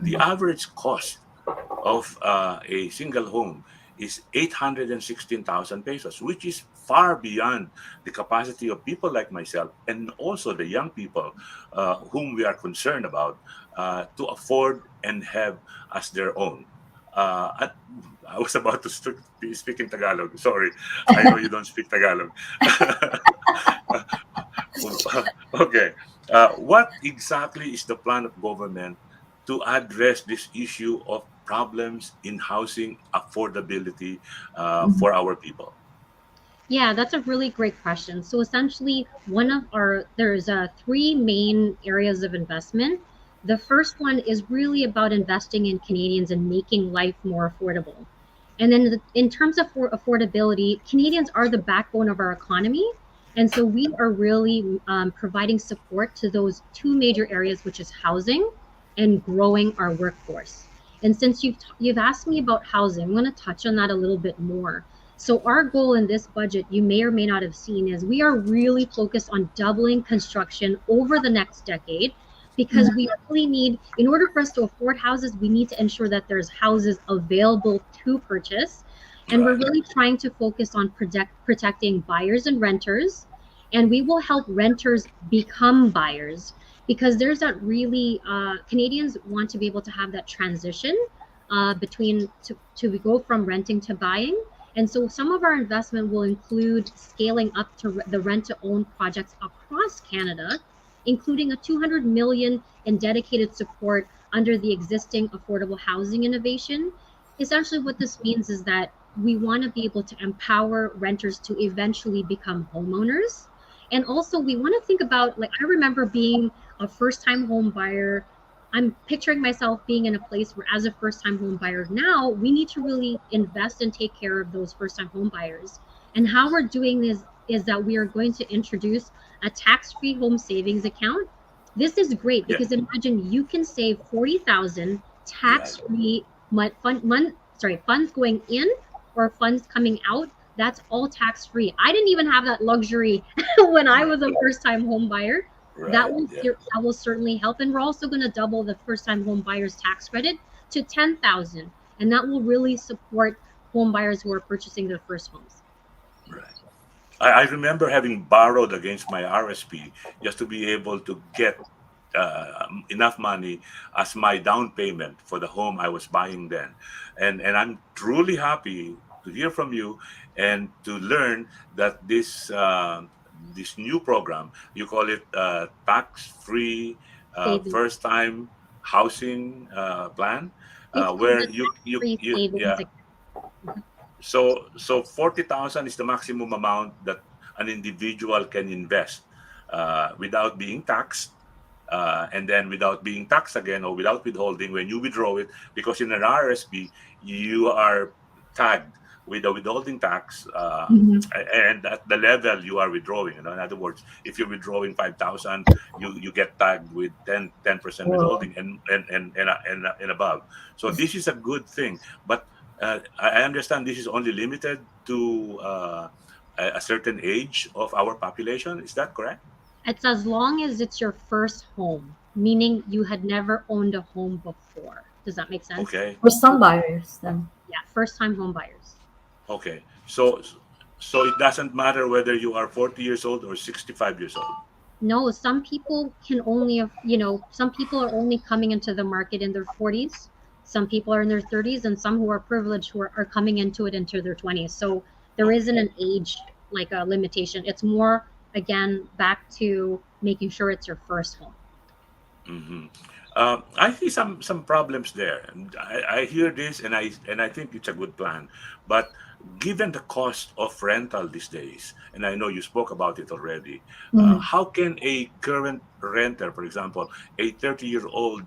Speaker 3: the average cost of a single home is 816,000 pesos, which is far beyond the capacity of people like myself and also the young people whom we are concerned about to afford and have as their own. I was about to speak in Tagalog. Sorry, I know you don't speak Tagalog. Okay. What exactly is the plan of government to address this issue of problems in housing affordability for our people?
Speaker 7: Yeah, that's a really great question. So essentially, there's 3 main areas of investment. The first one is really about investing in Canadians and making life more affordable. And then in terms of affordability, Canadians are the backbone of our economy. And so we are really providing support to those 2 major areas, which is housing and growing our workforce. And since you've asked me about housing, I'm going to touch on that a little bit more. So our goal in this budget, you may or may not have seen, is we are really focused on doubling construction over the next decade because we really need, in order for us to afford houses, we need to ensure that there's houses available to purchase. And we're really trying to focus on protecting buyers and renters. And we will help renters become buyers because there's that really, Canadians want to be able to have that transition to go from renting to buying. And so some of our investment will include scaling up to the rent-to-own projects across Canada, including a 200 million in dedicated support under the existing affordable housing innovation. Essentially what this means is that we want to be able to empower renters to eventually become homeowners. And also we want to think about, like, I remember being a first-time home buyer. I'm picturing myself being in a place where, as a first-time home buyer now, we need to really invest and take care of those first-time home buyers. And how we're doing this is that we are going to introduce a tax-free home savings account. This is great because imagine you can save 40,000 tax-free funds going in or funds coming out. That's all tax-free. I didn't even have that luxury when I was a first-time home buyer. That will certainly help, and we're also going to double the first-time home buyers tax credit to 10,000, and that will really support home buyers who are purchasing their first homes.
Speaker 3: Right. I remember having borrowed against my RSP just to be able to get enough money as my down payment for the home I was buying then, and I'm truly happy to hear from you and to learn that this new program, you call it tax-free first-time housing plan, where you so 40,000 is the maximum amount that an individual can invest without being taxed, and then without being taxed again or without withholding when you withdraw it, because in an RSP you are tagged with the withholding tax and at the level you are withdrawing. In other words, if you're withdrawing 5,000, you get tagged with 10% withholding and above. So this is a good thing, but I understand this is only limited to a certain age of our population. Is that correct?
Speaker 7: It's as long as it's your first home, meaning you had never owned a home before. Does that make sense?
Speaker 3: Okay.
Speaker 4: For some buyers, then.
Speaker 7: Yeah, first time home buyers.
Speaker 3: Okay. So it doesn't matter whether you are 40 years old or 65 years old.
Speaker 7: No, some people can only, some people are only coming into the market in their 40s. Some people are in their 30s, and some who are privileged who are coming into it into their 20s. So there isn't an age like a limitation. It's more, again, back to making sure it's your first home.
Speaker 3: Hmm. I see some problems there. And I hear this, and I think it's a good plan. But given the cost of rental these days, and I know you spoke about it already,
Speaker 4: Mhm.
Speaker 3: how can a current renter, for example, a 30-year-old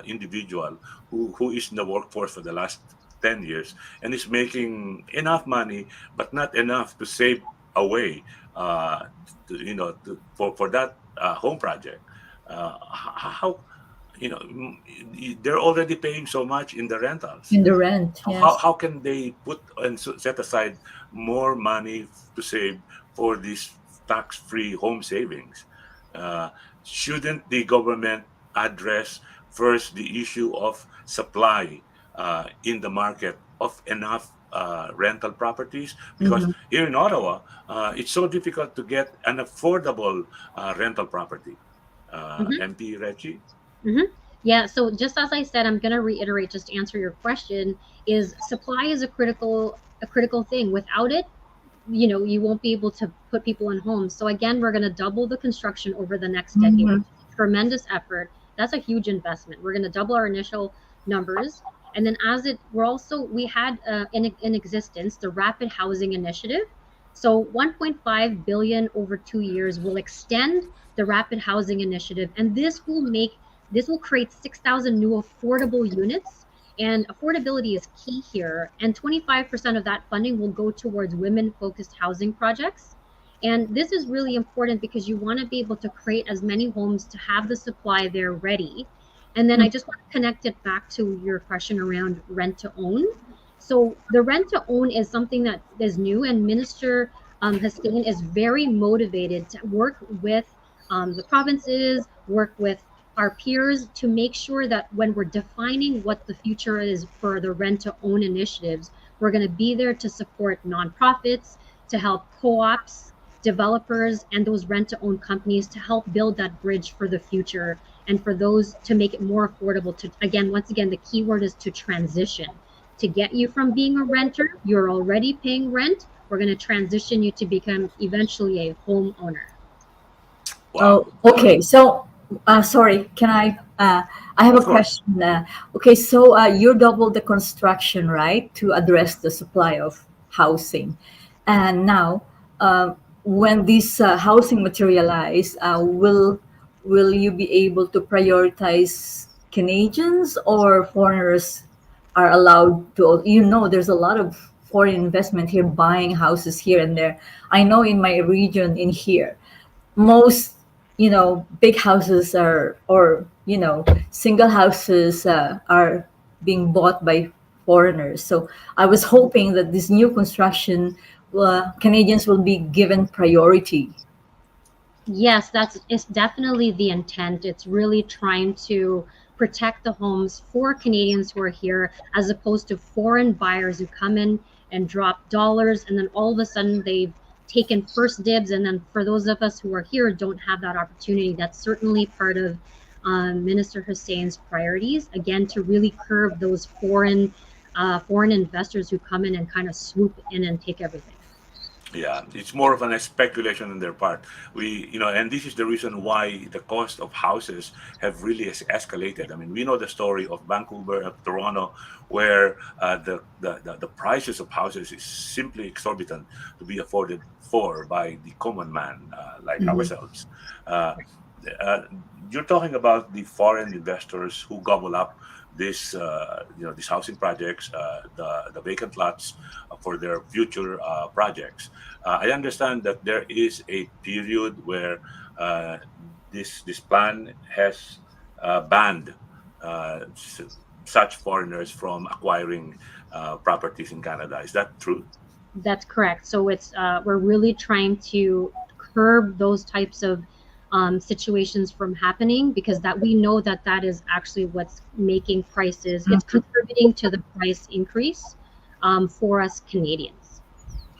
Speaker 3: individual who is in the workforce for the last 10 years and is making enough money, but not enough to save away, for that home project, how they're already paying so much in the rentals.
Speaker 4: In the rent, yes.
Speaker 3: How can they put and set aside more money to save for these tax-free home savings? Uh, shouldn't the government address first the issue of supply in the market of enough rental properties? Because
Speaker 4: Mhm.
Speaker 3: here in Ottawa, it's so difficult to get an affordable rental property.
Speaker 7: Mhm.
Speaker 3: MP Rechie?
Speaker 7: Yeah, so just as I said, I'm going to reiterate just to answer your question is supply is a critical thing. Without it, you won't be able to put people in homes. So again, we're going to double the construction over the next decade, which
Speaker 4: Mhm.
Speaker 7: is a tremendous effort. That's a huge investment. We're going to double our initial numbers. And then we had in existence the Rapid Housing Initiative. So 1.5 billion over 2 years will extend the Rapid Housing Initiative, and this will create 6,000 new affordable units. And affordability is key here. And 25% of that funding will go towards women focused housing projects. And this is really important because you want to be able to create as many homes to have the supply there ready. And then I just want to connect it back to your question around rent to own. So the rent to own is something that is new, and Minister Hussein is very motivated to work with the provinces, work with our peers to make sure that when we're defining what the future is for the rent to own initiatives, we're going to be there to support nonprofits, to help co-ops, developers, and those rent to own companies to help build that bridge for the future and for those to make it more affordable to, again, once again, the key word is to transition. To get you from being a renter, you're already paying rent, we're going to transition you to become eventually a homeowner.
Speaker 3: Wow.
Speaker 4: Oh, okay. So, sorry, can I have a
Speaker 3: Of course.
Speaker 4: question. Okay, so you doubled the construction, right, to address the supply of housing. And now, when this housing materialize, will you be able to prioritize Canadians or foreigners are allowed to? There's a lot of foreign investment here buying houses here and there. I know in my region in here most big houses are or single houses are being bought by foreigners. So I was hoping that this new construction, Canadians will be given priority.
Speaker 7: Yes, it's definitely the intent. It's really trying to protect the homes for Canadians who are here as opposed to foreign buyers who come in and drop dollars and then all of a sudden they've taken first dibs, and then for those of us who are here don't have that opportunity. That's certainly part of Minister Hussein's priorities, again, to really curb those foreign investors who come in and kind of swoop in and take everything.
Speaker 3: Yeah, it's more of an speculation on their part. And this is the reason why the cost of houses have really escalated. I mean, we know the story of Vancouver, of Toronto, where the prices of houses is simply exorbitant to be afforded for by the common man like
Speaker 4: Mhm.
Speaker 3: ourselves. Uh, uh, you're talking about the foreign investors who gobble up these housing projects, the vacant lots for their future projects. I understand that there is a period where uh, this plan has banned such foreigners from acquiring properties in Canada. Is that true?
Speaker 7: That's correct. So it's we're really trying to curb those types of situations from happening, because that we know that that is actually what's making prices, it's contributing to the price increase for us Canadians.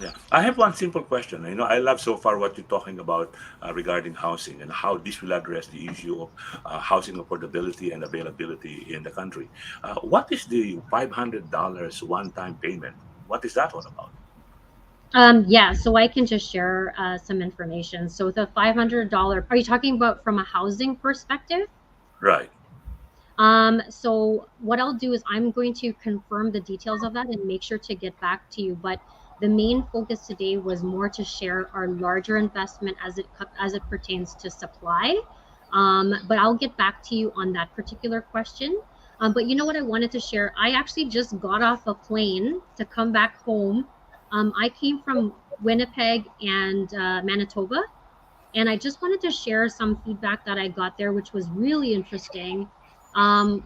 Speaker 3: Yeah, I have one simple question. I love so far what you're talking about regarding housing and how this will address the issue of housing affordability and availability in the country. What is the $500 one-time payment? What is that all about?
Speaker 7: Yeah, so I can just share some information. So the $500, are you talking about from a housing perspective?
Speaker 3: Right.
Speaker 7: So what I'll do is I'm going to confirm the details of that and make sure to get back to you. But the main focus today was more to share our larger investment as it pertains to supply. But I'll get back to you on that particular question. But you know what I wanted to share? I actually just got off a plane to come back home. I came from Winnipeg and Manitoba, and I just wanted to share some feedback that I got there, which was really interesting.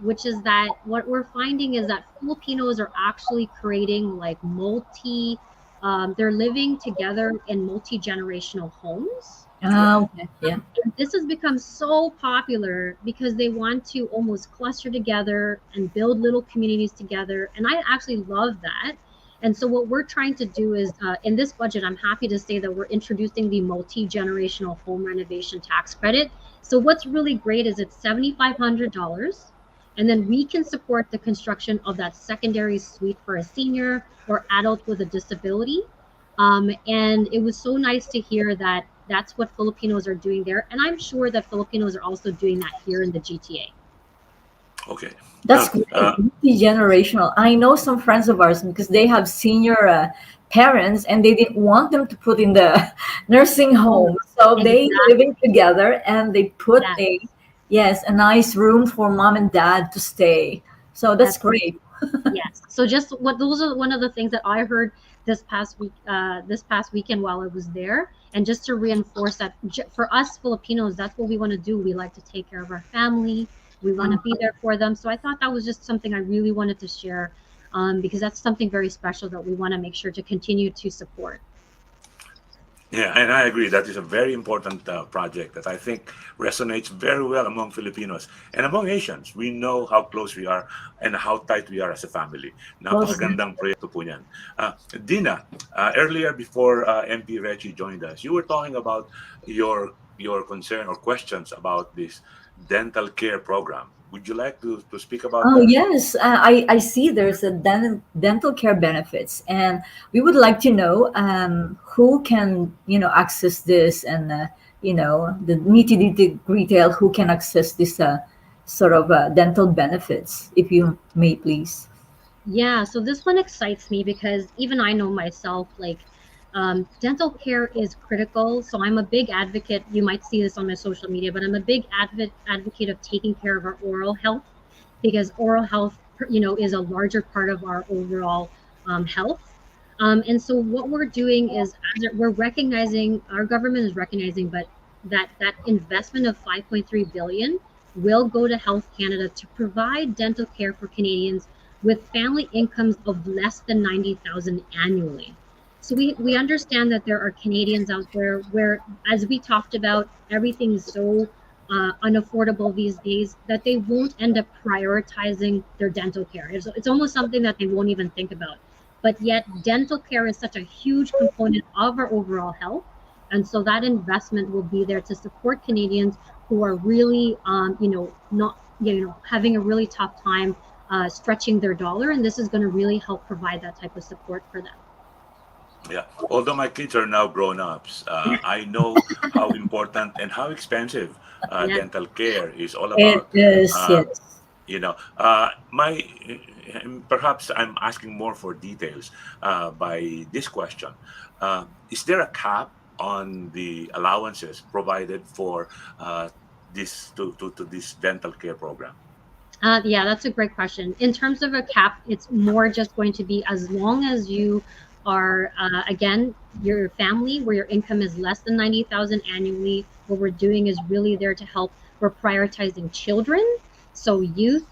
Speaker 7: Which is that what we're finding is that Filipinos are actually creating like they're living together in multi-generational homes.
Speaker 4: Okay. Yeah.
Speaker 7: And this has become so popular because they want to almost cluster together and build little communities together. And I actually love that. And so what we're trying to do is in this budget, I'm happy to say that we're introducing the multi-generational home renovation tax credit. So what's really great is it's $7,500, and then we can support the construction of that secondary suite for a senior or adult with a disability. And it was so nice to hear that that's what Filipinos are doing there. And I'm sure that Filipinos are also doing that here in the GTA.
Speaker 3: Okay.
Speaker 4: That's
Speaker 3: Now,
Speaker 4: great. Multi-generational. I know some friends of ours because they have senior parents and they didn't want them to put in the nursing home. So they
Speaker 7: Exactly.
Speaker 4: living together and they put
Speaker 7: Yes.
Speaker 4: a nice room for mom and dad to stay. So that's great.
Speaker 7: Yes. So just those are one of the things that I heard this past weekend while I was there. And just to reinforce that for us Filipinos, that's what we want to do. We like to take care of our family. We want to be there for them. So I thought that was just something I really wanted to share because that's something very special that we want to make sure to continue to support.
Speaker 3: yeah, and I agree. That is a very important project that I think resonates very well among Filipinos and among Asians. We know how close we are and how tight we are as a family. Napakagandang proyekto po yan. Dina, earlier before MP Rechie joined us, you were talking about your concern or questions about this dental care program. Would you like to speak about
Speaker 4: Oh
Speaker 3: that?
Speaker 4: yes, I see there's a dental care benefits, and we would like to know who can access this, and the nitty-gritty detail who can access this sort of dental benefits, if you may please.
Speaker 7: Yeah, so this one excites me because even I know myself, like dental care is critical. So I'm a big advocate. You might see this on my social media, but I'm a big advocate of taking care of our oral health because oral health, is a larger part of our overall health. And so what we're doing is we're recognizing, our government is recognizing, but that investment of 5.3 billion will go to Health Canada to provide dental care for Canadians with family incomes of less than 90,000 annually. So we understand that there are Canadians out there where, as we talked about, everything is so unaffordable these days that they won't end up prioritizing their dental care. It's almost something that they won't even think about. But yet dental care is such a huge component of our overall health. And so that investment will be there to support Canadians who are really, not, having a really tough time stretching their dollar. And this is going to really help provide that type of support for them.
Speaker 3: Yeah, although my kids are now grown-ups, I know how important and how expensive dental care is all
Speaker 4: It
Speaker 3: about.
Speaker 4: is,
Speaker 3: Uh,
Speaker 4: yes.
Speaker 3: my perhaps I'm asking more for details by this question. Is there a cap on the allowances provided for this to this dental care program?
Speaker 7: Yeah, that's a great question. In terms of a cap, it's more just going to be as long as you are, again, your family where your income is less than 90,000 annually. What we're doing is really there to help. We're prioritizing children, so youth,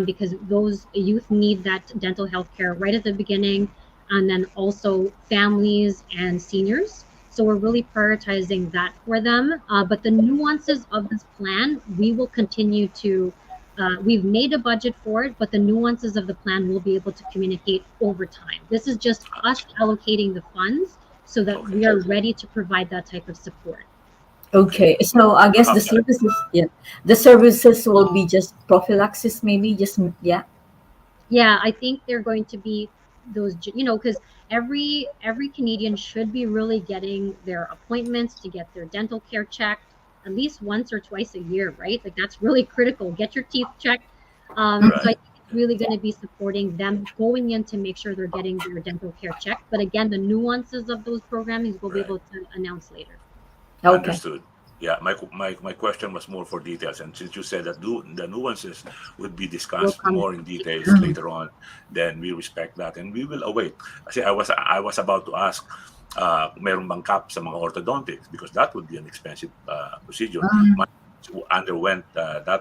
Speaker 7: because those youth need that dental health care right at the beginning, and then also families and seniors. So we're really prioritizing that for them. But the nuances of this plan, we will continue to, we've made a budget for it, but the nuances of the plan we'll be able to communicate over time. This is just us allocating the funds so that we are ready to provide that type of support.
Speaker 4: Okay, so I guess the services, the services will be just prophylaxis, maybe just
Speaker 7: Yeah, I think they're going to be those, because every Canadian should be really getting their appointments to get their dental care checked at least once or twice a year, right? Like that's really critical. Get your teeth checked. So I think it's really going to be supporting them going in to make sure they're getting their dental care checked. But again, the nuances of those programmings we'll be able to announce later.
Speaker 4: Okay.
Speaker 3: Understood. Yeah, my question was more for details, and since you said that the nuances would be discussed more in details later on, then we respect that and we will await. Kasi I was about to ask, meron bang cap sa mga orthodontics, because that would be an expensive procedure. Underwent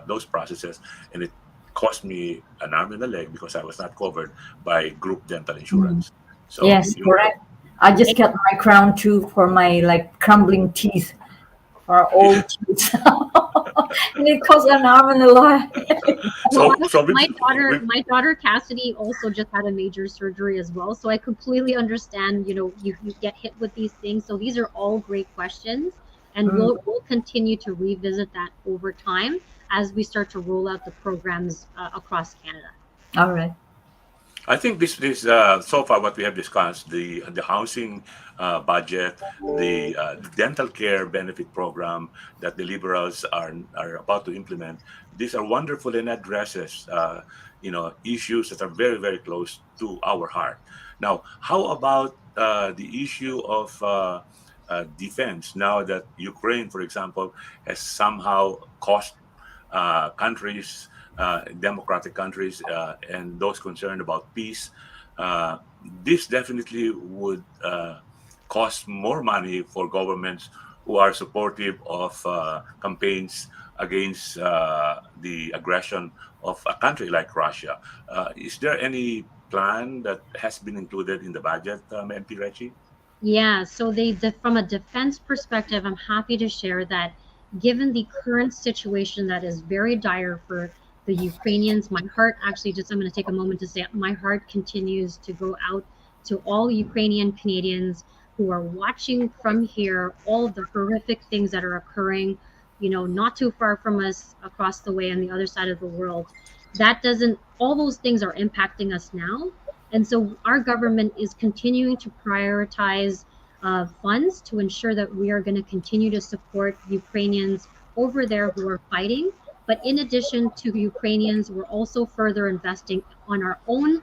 Speaker 3: those processes, and it cost me an arm and a leg because I was not covered by group dental insurance. So
Speaker 4: yes, correct. I just got my crown too for my crumbling teeth. Or old teeth. And it costs an arm and a leg.
Speaker 7: My daughter Cassidy also just had a major surgery as well, so I completely understand. You get hit with these things, so these are all great questions, and we'll continue to revisit that over time as we start to roll out the programs across Canada.
Speaker 4: All right.
Speaker 3: I think this so far what we have discussed, the housing budget, the dental care benefit program that the Liberals are about to implement. These are wonderful and addresses issues that are very, very close to our heart. Now, how about the issue of defense? Now that Ukraine, for example, has somehow cost countries, democratic countries, and those concerned about peace, this definitely would cost more money for governments who are supportive of campaigns against the aggression of a country like Russia. Is there any plan that has been included in the budget, MP Rechie?
Speaker 7: Yeah, so from a defense perspective, I'm happy to share that given the current situation that is very dire for the Ukrainians, my heart actually I'm going to take a moment to say my heart continues to go out to all Ukrainian Canadians who are watching from here, all the horrific things that are occurring, not too far from us across the way on the other side of the world. All those things are impacting us now. And so our government is continuing to prioritize funds to ensure that we are going to continue to support Ukrainians over there who are fighting. But in addition to Ukrainians, we're also further investing on our own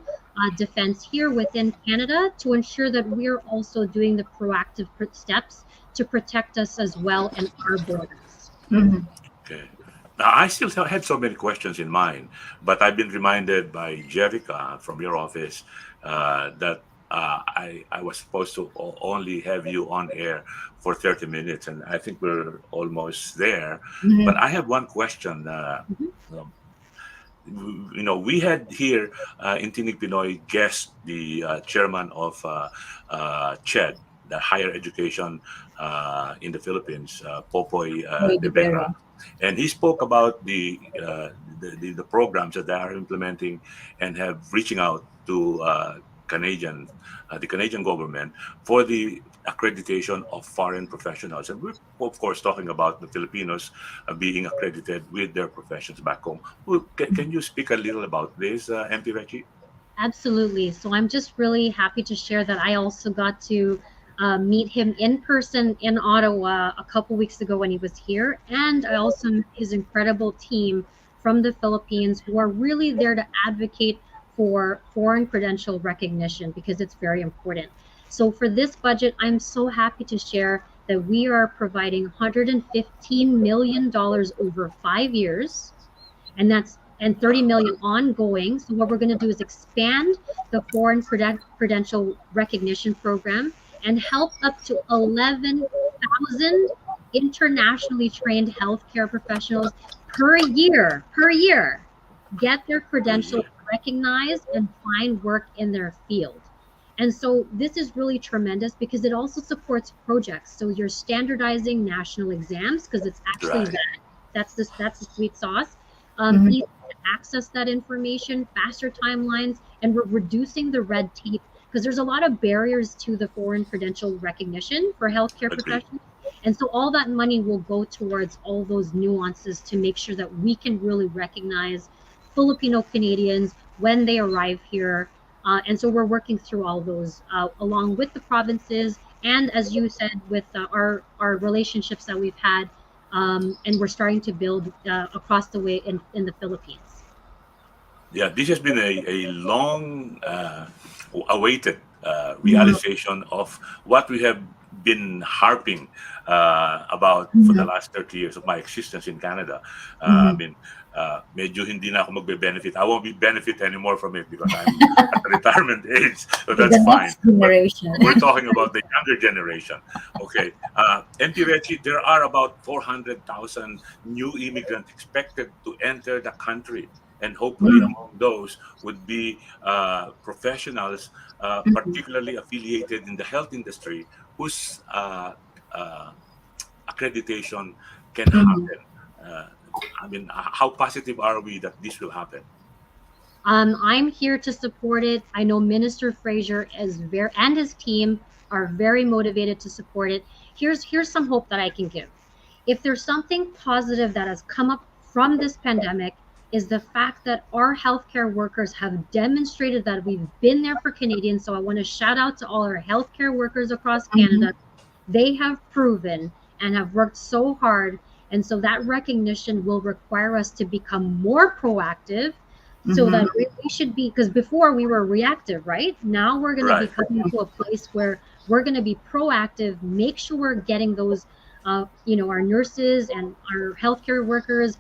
Speaker 7: defense here within Canada to ensure that we're also doing the proactive steps to protect us as well and our borders.
Speaker 3: Okay. Now, I still had so many questions in mind, but I've been reminded by Jerica from your office that I was supposed to only have you on air for 30 minutes, and I think we're almost there. But I have one question. We had here in Tinig Pinoy guest the chairman of CHED, the higher education in the Philippines, Popoy de Vera. And he spoke about the programs that they are implementing and have reaching out to the Canadian government for the accreditation of foreign professionals. And we're, of course, talking about the Filipinos being accredited with their professions back home. Can you speak a little about this, MP Rechie?
Speaker 7: Absolutely. So I'm just really happy to share that I also got to meet him in person in Ottawa a couple weeks ago when he was here. And I also met his incredible team from the Philippines who are really there to advocate for foreign credential recognition because it's very important. So for this budget, I'm so happy to share that we are providing $115 million over 5 years, and $30 million ongoing. So what we're going to do is expand the foreign credential recognition program and help up to 11,000 internationally trained healthcare professionals per year get their credentials recognized and find work in their field. And so this is really tremendous because it also supports projects. So you're standardizing national exams because it's actually
Speaker 3: Right.
Speaker 7: that's the sweet sauce.
Speaker 4: Mhm.
Speaker 7: Easy to access that information, faster timelines, and we're reducing the red tape because there's a lot of barriers to the foreign credential recognition for healthcare
Speaker 3: Agree.
Speaker 7: professionals. And so all that money will go towards all those nuances to make sure that we can really recognize Filipino Canadians when they arrive here. And so we're working through all those along with the provinces, and as you said, with our relationships that we've had, and we're starting to build across the way in the Philippines.
Speaker 3: Yeah, this has been a long awaited realization of what we have been harping about for the last 30 years of my existence in Canada. I mean, medyo hindi na ako magbe-benefit. I won't be benefit anymore from it because I'm at the retirement age, so
Speaker 4: The
Speaker 3: that's fine.
Speaker 4: next generation.
Speaker 3: We're talking about the younger generation. Okay. MP Rechie, there are about 400,000 new immigrants expected to enter the country. And hopefully among those would be professionals, particularly affiliated in the health industry, whose accreditation can happen. I mean, how positive are we that this will happen?
Speaker 7: I'm here to support it. I know Minister Fraser and his team are very motivated to support it. Here's some hope that I can give. If there's something positive that has come up from this pandemic, is the fact that our healthcare workers have demonstrated that we've been there for Canadians. So I want to shout out to all our healthcare workers across Canada. They have proven and have worked so hard. And so that recognition will require us to become more proactive so that we should be, because before we were reactive, right? Now we're going to be coming to a place where we're going to be proactive, make sure we're getting those, our nurses and our healthcare workers,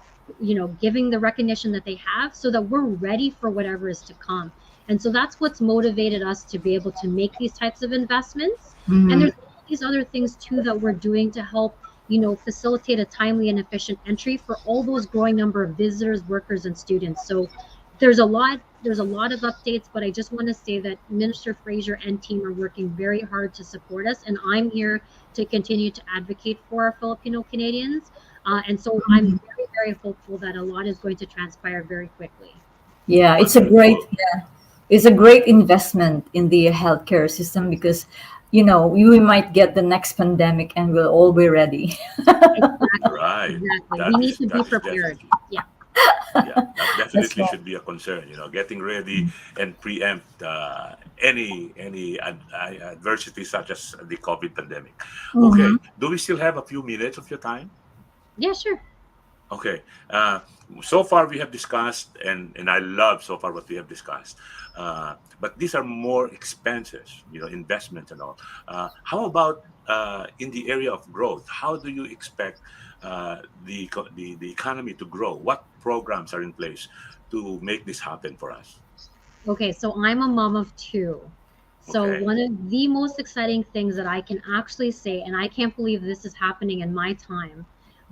Speaker 7: giving the recognition that they have so that we're ready for whatever is to come. And so that's what's motivated us to be able to make these types of investments. And there's all these other things too that we're doing to help, facilitate a timely and efficient entry for all those growing number of visitors, workers, and students. So there's a lot of updates, but I just want to say that Minister Fraser and team are working very hard to support us, and I'm here to continue to advocate for our Filipino Canadians. And so I'm very, very hopeful that a lot is going to transpire very quickly.
Speaker 4: Yeah, it's a great investment in the healthcare system because, we might get the next pandemic and we'll all be ready.
Speaker 7: Exactly.
Speaker 3: Right.
Speaker 7: Exactly.
Speaker 3: That
Speaker 7: We need
Speaker 3: is-
Speaker 7: to
Speaker 3: that
Speaker 7: be
Speaker 3: is
Speaker 7: prepared.
Speaker 3: definitely-
Speaker 7: Yeah.
Speaker 3: Yeah, that definitely
Speaker 4: right.
Speaker 3: should be a concern. Getting ready and preempt any adversity such as the COVID pandemic. Okay, do we still have a few minutes of your time?
Speaker 7: Yeah, sure.
Speaker 3: Okay. So far we have discussed, and I love so far what we have discussed. But these are more expenses, investments and all. How about in the area of growth? How do you expect the economy to grow? What programs are in place to make this happen for us?
Speaker 7: Okay, so I'm a mom of two. So
Speaker 3: Okay.
Speaker 7: one of the most exciting things that I can actually say, and I can't believe this is happening in my time,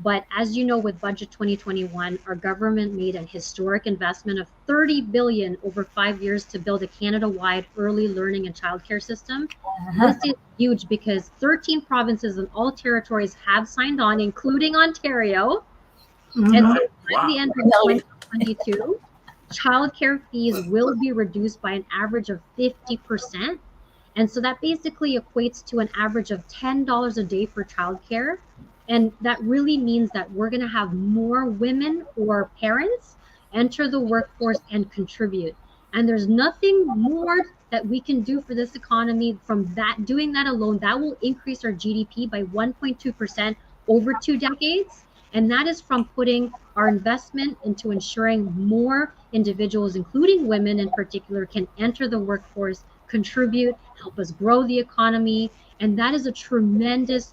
Speaker 7: but as you know, with Budget 2021, our government made a historic investment of 30 billion over 5 years to build a Canada-wide early learning and childcare system. This is huge because 13 provinces and all territories have signed on, including Ontario. And so by the end of 2022, childcare fees will be reduced by an average of 50%. And so that basically equates to an average of $10 a day for childcare. And that really means that we're going to have more women or parents enter the workforce and contribute. And there's nothing more that we can do for this economy from that. Doing that alone, that will increase our GDP by 1.2% over 2 decades. And that is from putting our investment into ensuring more individuals, including women in particular, can enter the workforce, contribute, help us grow the economy. And that is a tremendous,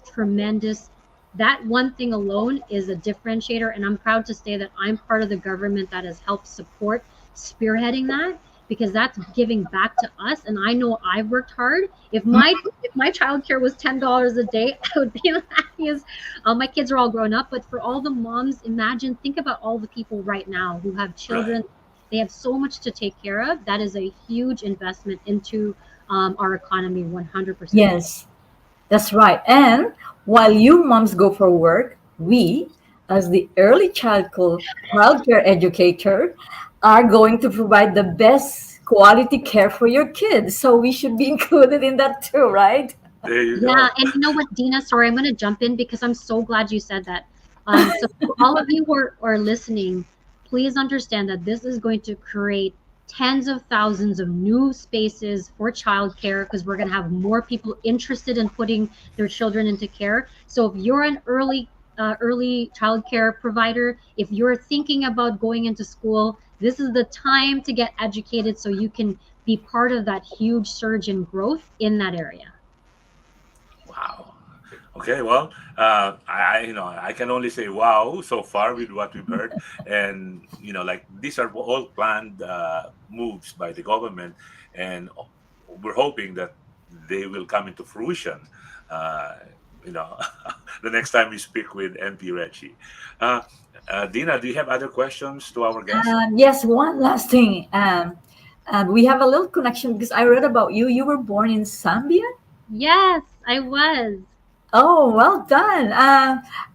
Speaker 7: that one thing alone is a differentiator. And I'm proud to say that I'm part of the government that has helped support spearheading that, because that's giving back to us. And I know I've worked hard. If my childcare was $10 a day, I would be the happiest. My kids are all grown up, but for all the moms, think about all the people right now who have children They have so much to take care of. That is a huge investment into our economy, 100%.
Speaker 4: Yes, that's right. And while you moms go for work, we, as the early childcare educator, are going to provide the best quality care for your kids. So we should be included in that too, right?
Speaker 3: There you
Speaker 7: Yeah,
Speaker 3: go.
Speaker 7: and you know what, Dina? Sorry, I'm going to jump in because I'm so glad you said that. So for all of you who are listening, please understand that this is going to create tens of thousands of new spaces for childcare because we're going to have more people interested in putting their children into care. So if you're an early childcare provider, if you're thinking about going into school, this is the time to get educated so you can be part of that huge surge in growth in that area.
Speaker 3: Wow. Okay, well, I can only say wow so far with what we've heard, and like these are all planned moves by the government, and we're hoping that they will come into fruition. Uh, you know, the next time we speak with MP Rechie. Dina, do you have other questions to our guest?
Speaker 4: Yes, one last thing. We have a little connection because I read about you. You were born in Zambia?
Speaker 7: Yes, I was.
Speaker 4: Oh, well done.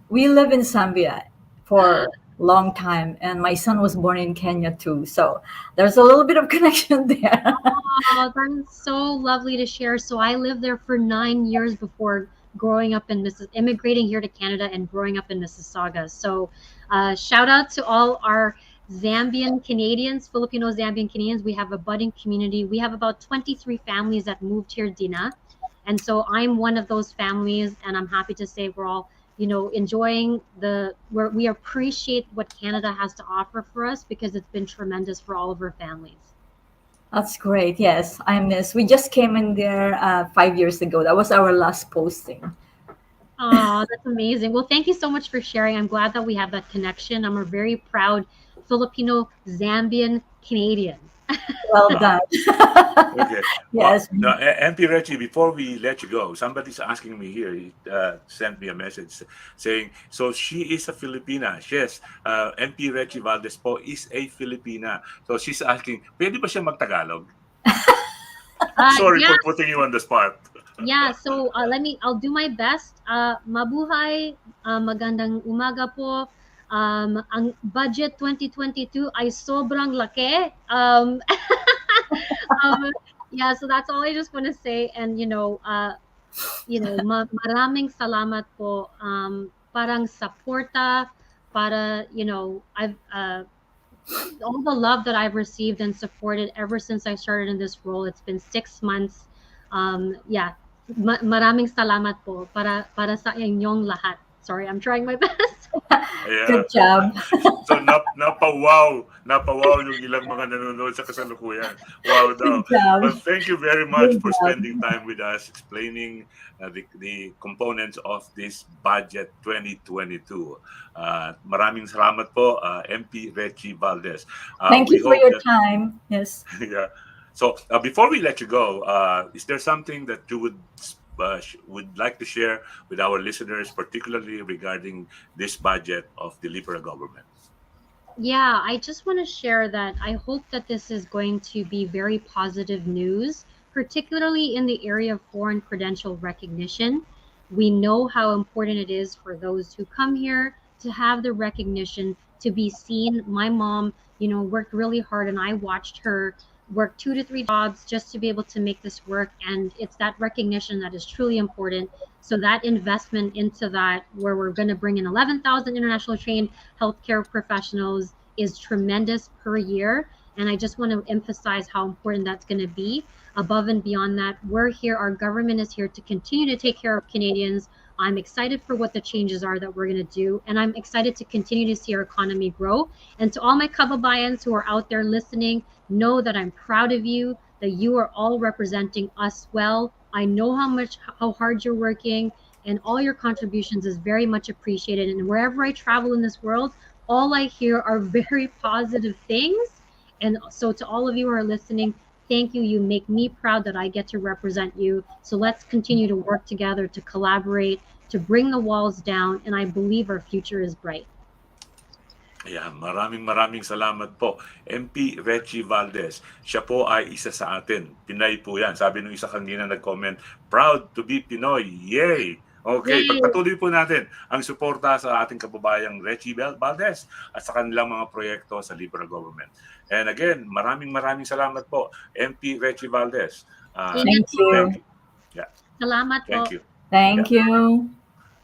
Speaker 4: We live in Zambia for a long time, and my son was born in Kenya too. So there's a little bit of connection there.
Speaker 7: Oh, that is so lovely to share. So I lived there for 9 years before growing up in immigrating here to Canada and growing up in Mississauga. So shout out to all our Zambian Canadians, Filipino Zambian Canadians. We have a budding community. We have about 23 families that moved here, Dina. And so I'm one of those families, and I'm happy to say we're all, enjoying where we appreciate what Canada has to offer for us because it's been tremendous for all of our families.
Speaker 4: That's great. Yes, I miss. We just came in there 5 years ago. That was our last posting.
Speaker 7: Oh, that's amazing. Well, thank you so much for sharing. I'm glad that we have that connection. I'm a very proud Filipino Zambian Canadian.
Speaker 4: Well done.
Speaker 3: Okay.
Speaker 4: Yes.
Speaker 3: Well, no, MP Rechie, before we let you go, somebody's asking me here. He sent me a message saying, so she is a Filipina. Yes, MP Rechie Valdez po is a Filipina. So she's asking, pwede ba siya mag-Tagalog? Sorry
Speaker 7: Yeah,
Speaker 3: for putting you on the spot.
Speaker 7: yeah. So I'll do my best. Mabuhay, magandang umaga po. Ang budget 2022 ay sobrang laki. Yeah, so that's all I just want to say. And maraming salamat po. Parang suporta para I've all the love that I've received and supported ever since I started in this role. It's been 6 months. Yeah, maraming salamat po para sa inyong lahat. Sorry, I'm trying my best.
Speaker 3: Yeah.
Speaker 4: Good job.
Speaker 3: So napawaw yung ilang mga nanonood sa kasalukuyan. Wow daw.
Speaker 4: Good job.
Speaker 3: Well, thank you very much
Speaker 4: Good
Speaker 3: for
Speaker 4: job.
Speaker 3: spending time with us, explaining the components of this budget 2022. Maraming salamat po, MP Rechie Valdez.
Speaker 4: Thank
Speaker 3: we
Speaker 4: you for
Speaker 3: hope
Speaker 4: your
Speaker 3: that-
Speaker 4: time. Yes.
Speaker 3: Yeah. So before we let you go, is there something that you would like to share with our listeners, particularly regarding this budget of the Liberal government?
Speaker 7: Yeah, I just want to share that I hope that this is going to be very positive news, particularly in the area of foreign credential recognition. We know how important it is for those who come here to have the recognition, to be seen. My mom, worked really hard, and I watched her work 2 to 3 jobs just to be able to make this work. And it's that recognition that is truly important. So that investment into that, where we're going to bring in 11,000 international trained healthcare professionals, is tremendous per year. And I just want to emphasize how important that's going to be. Above and beyond that, we're here, our government is here to continue to take care of Canadians. I'm excited for what the changes are that we're going to do. And I'm excited to continue to see our economy grow. And to all my kababayans who are out there listening, know that I'm proud of you, that you are all representing us well. I know how hard you're working, and all your contributions is very much appreciated. And wherever I travel in this world, all I hear are very positive things. And so to all of you who are listening, thank you. You make me proud that I get to represent you. So let's continue to work together, to collaborate, to bring the walls down. And I believe our future is bright.
Speaker 3: Ayan, maraming salamat po. MP Rechie Valdez, siya po ay isa sa atin. Pinay po yan. Sabi nung isa kanina nag-comment, proud to be Pinoy. Yay! Okay,
Speaker 7: Yay!
Speaker 3: pagpatuloy po natin ang suporta sa ating kababayang Rechie Valdez at sa kanilang mga proyekto sa liberal government. And again, maraming salamat po, MP Rechie Valdez.
Speaker 4: Thank you.
Speaker 3: Thank you. Yeah,
Speaker 7: Salamat
Speaker 3: thank
Speaker 7: po.
Speaker 3: you.
Speaker 4: Thank you.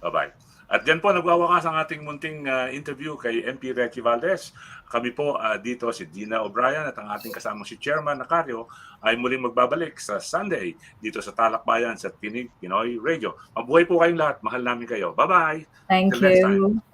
Speaker 3: Bye-bye. At dyan po nagwawakas ang ating munting interview kay MP Rechie Valdez. Kami po dito si Dina O'Brien at ang ating kasamang si Chairman Nacario ay muling magbabalik sa Sunday dito sa TalakBayan sa Pinoy Radio. Mabuhay po kayong lahat. Mahal namin kayo. Bye-bye.
Speaker 4: Thank
Speaker 3: Till next time.
Speaker 4: you.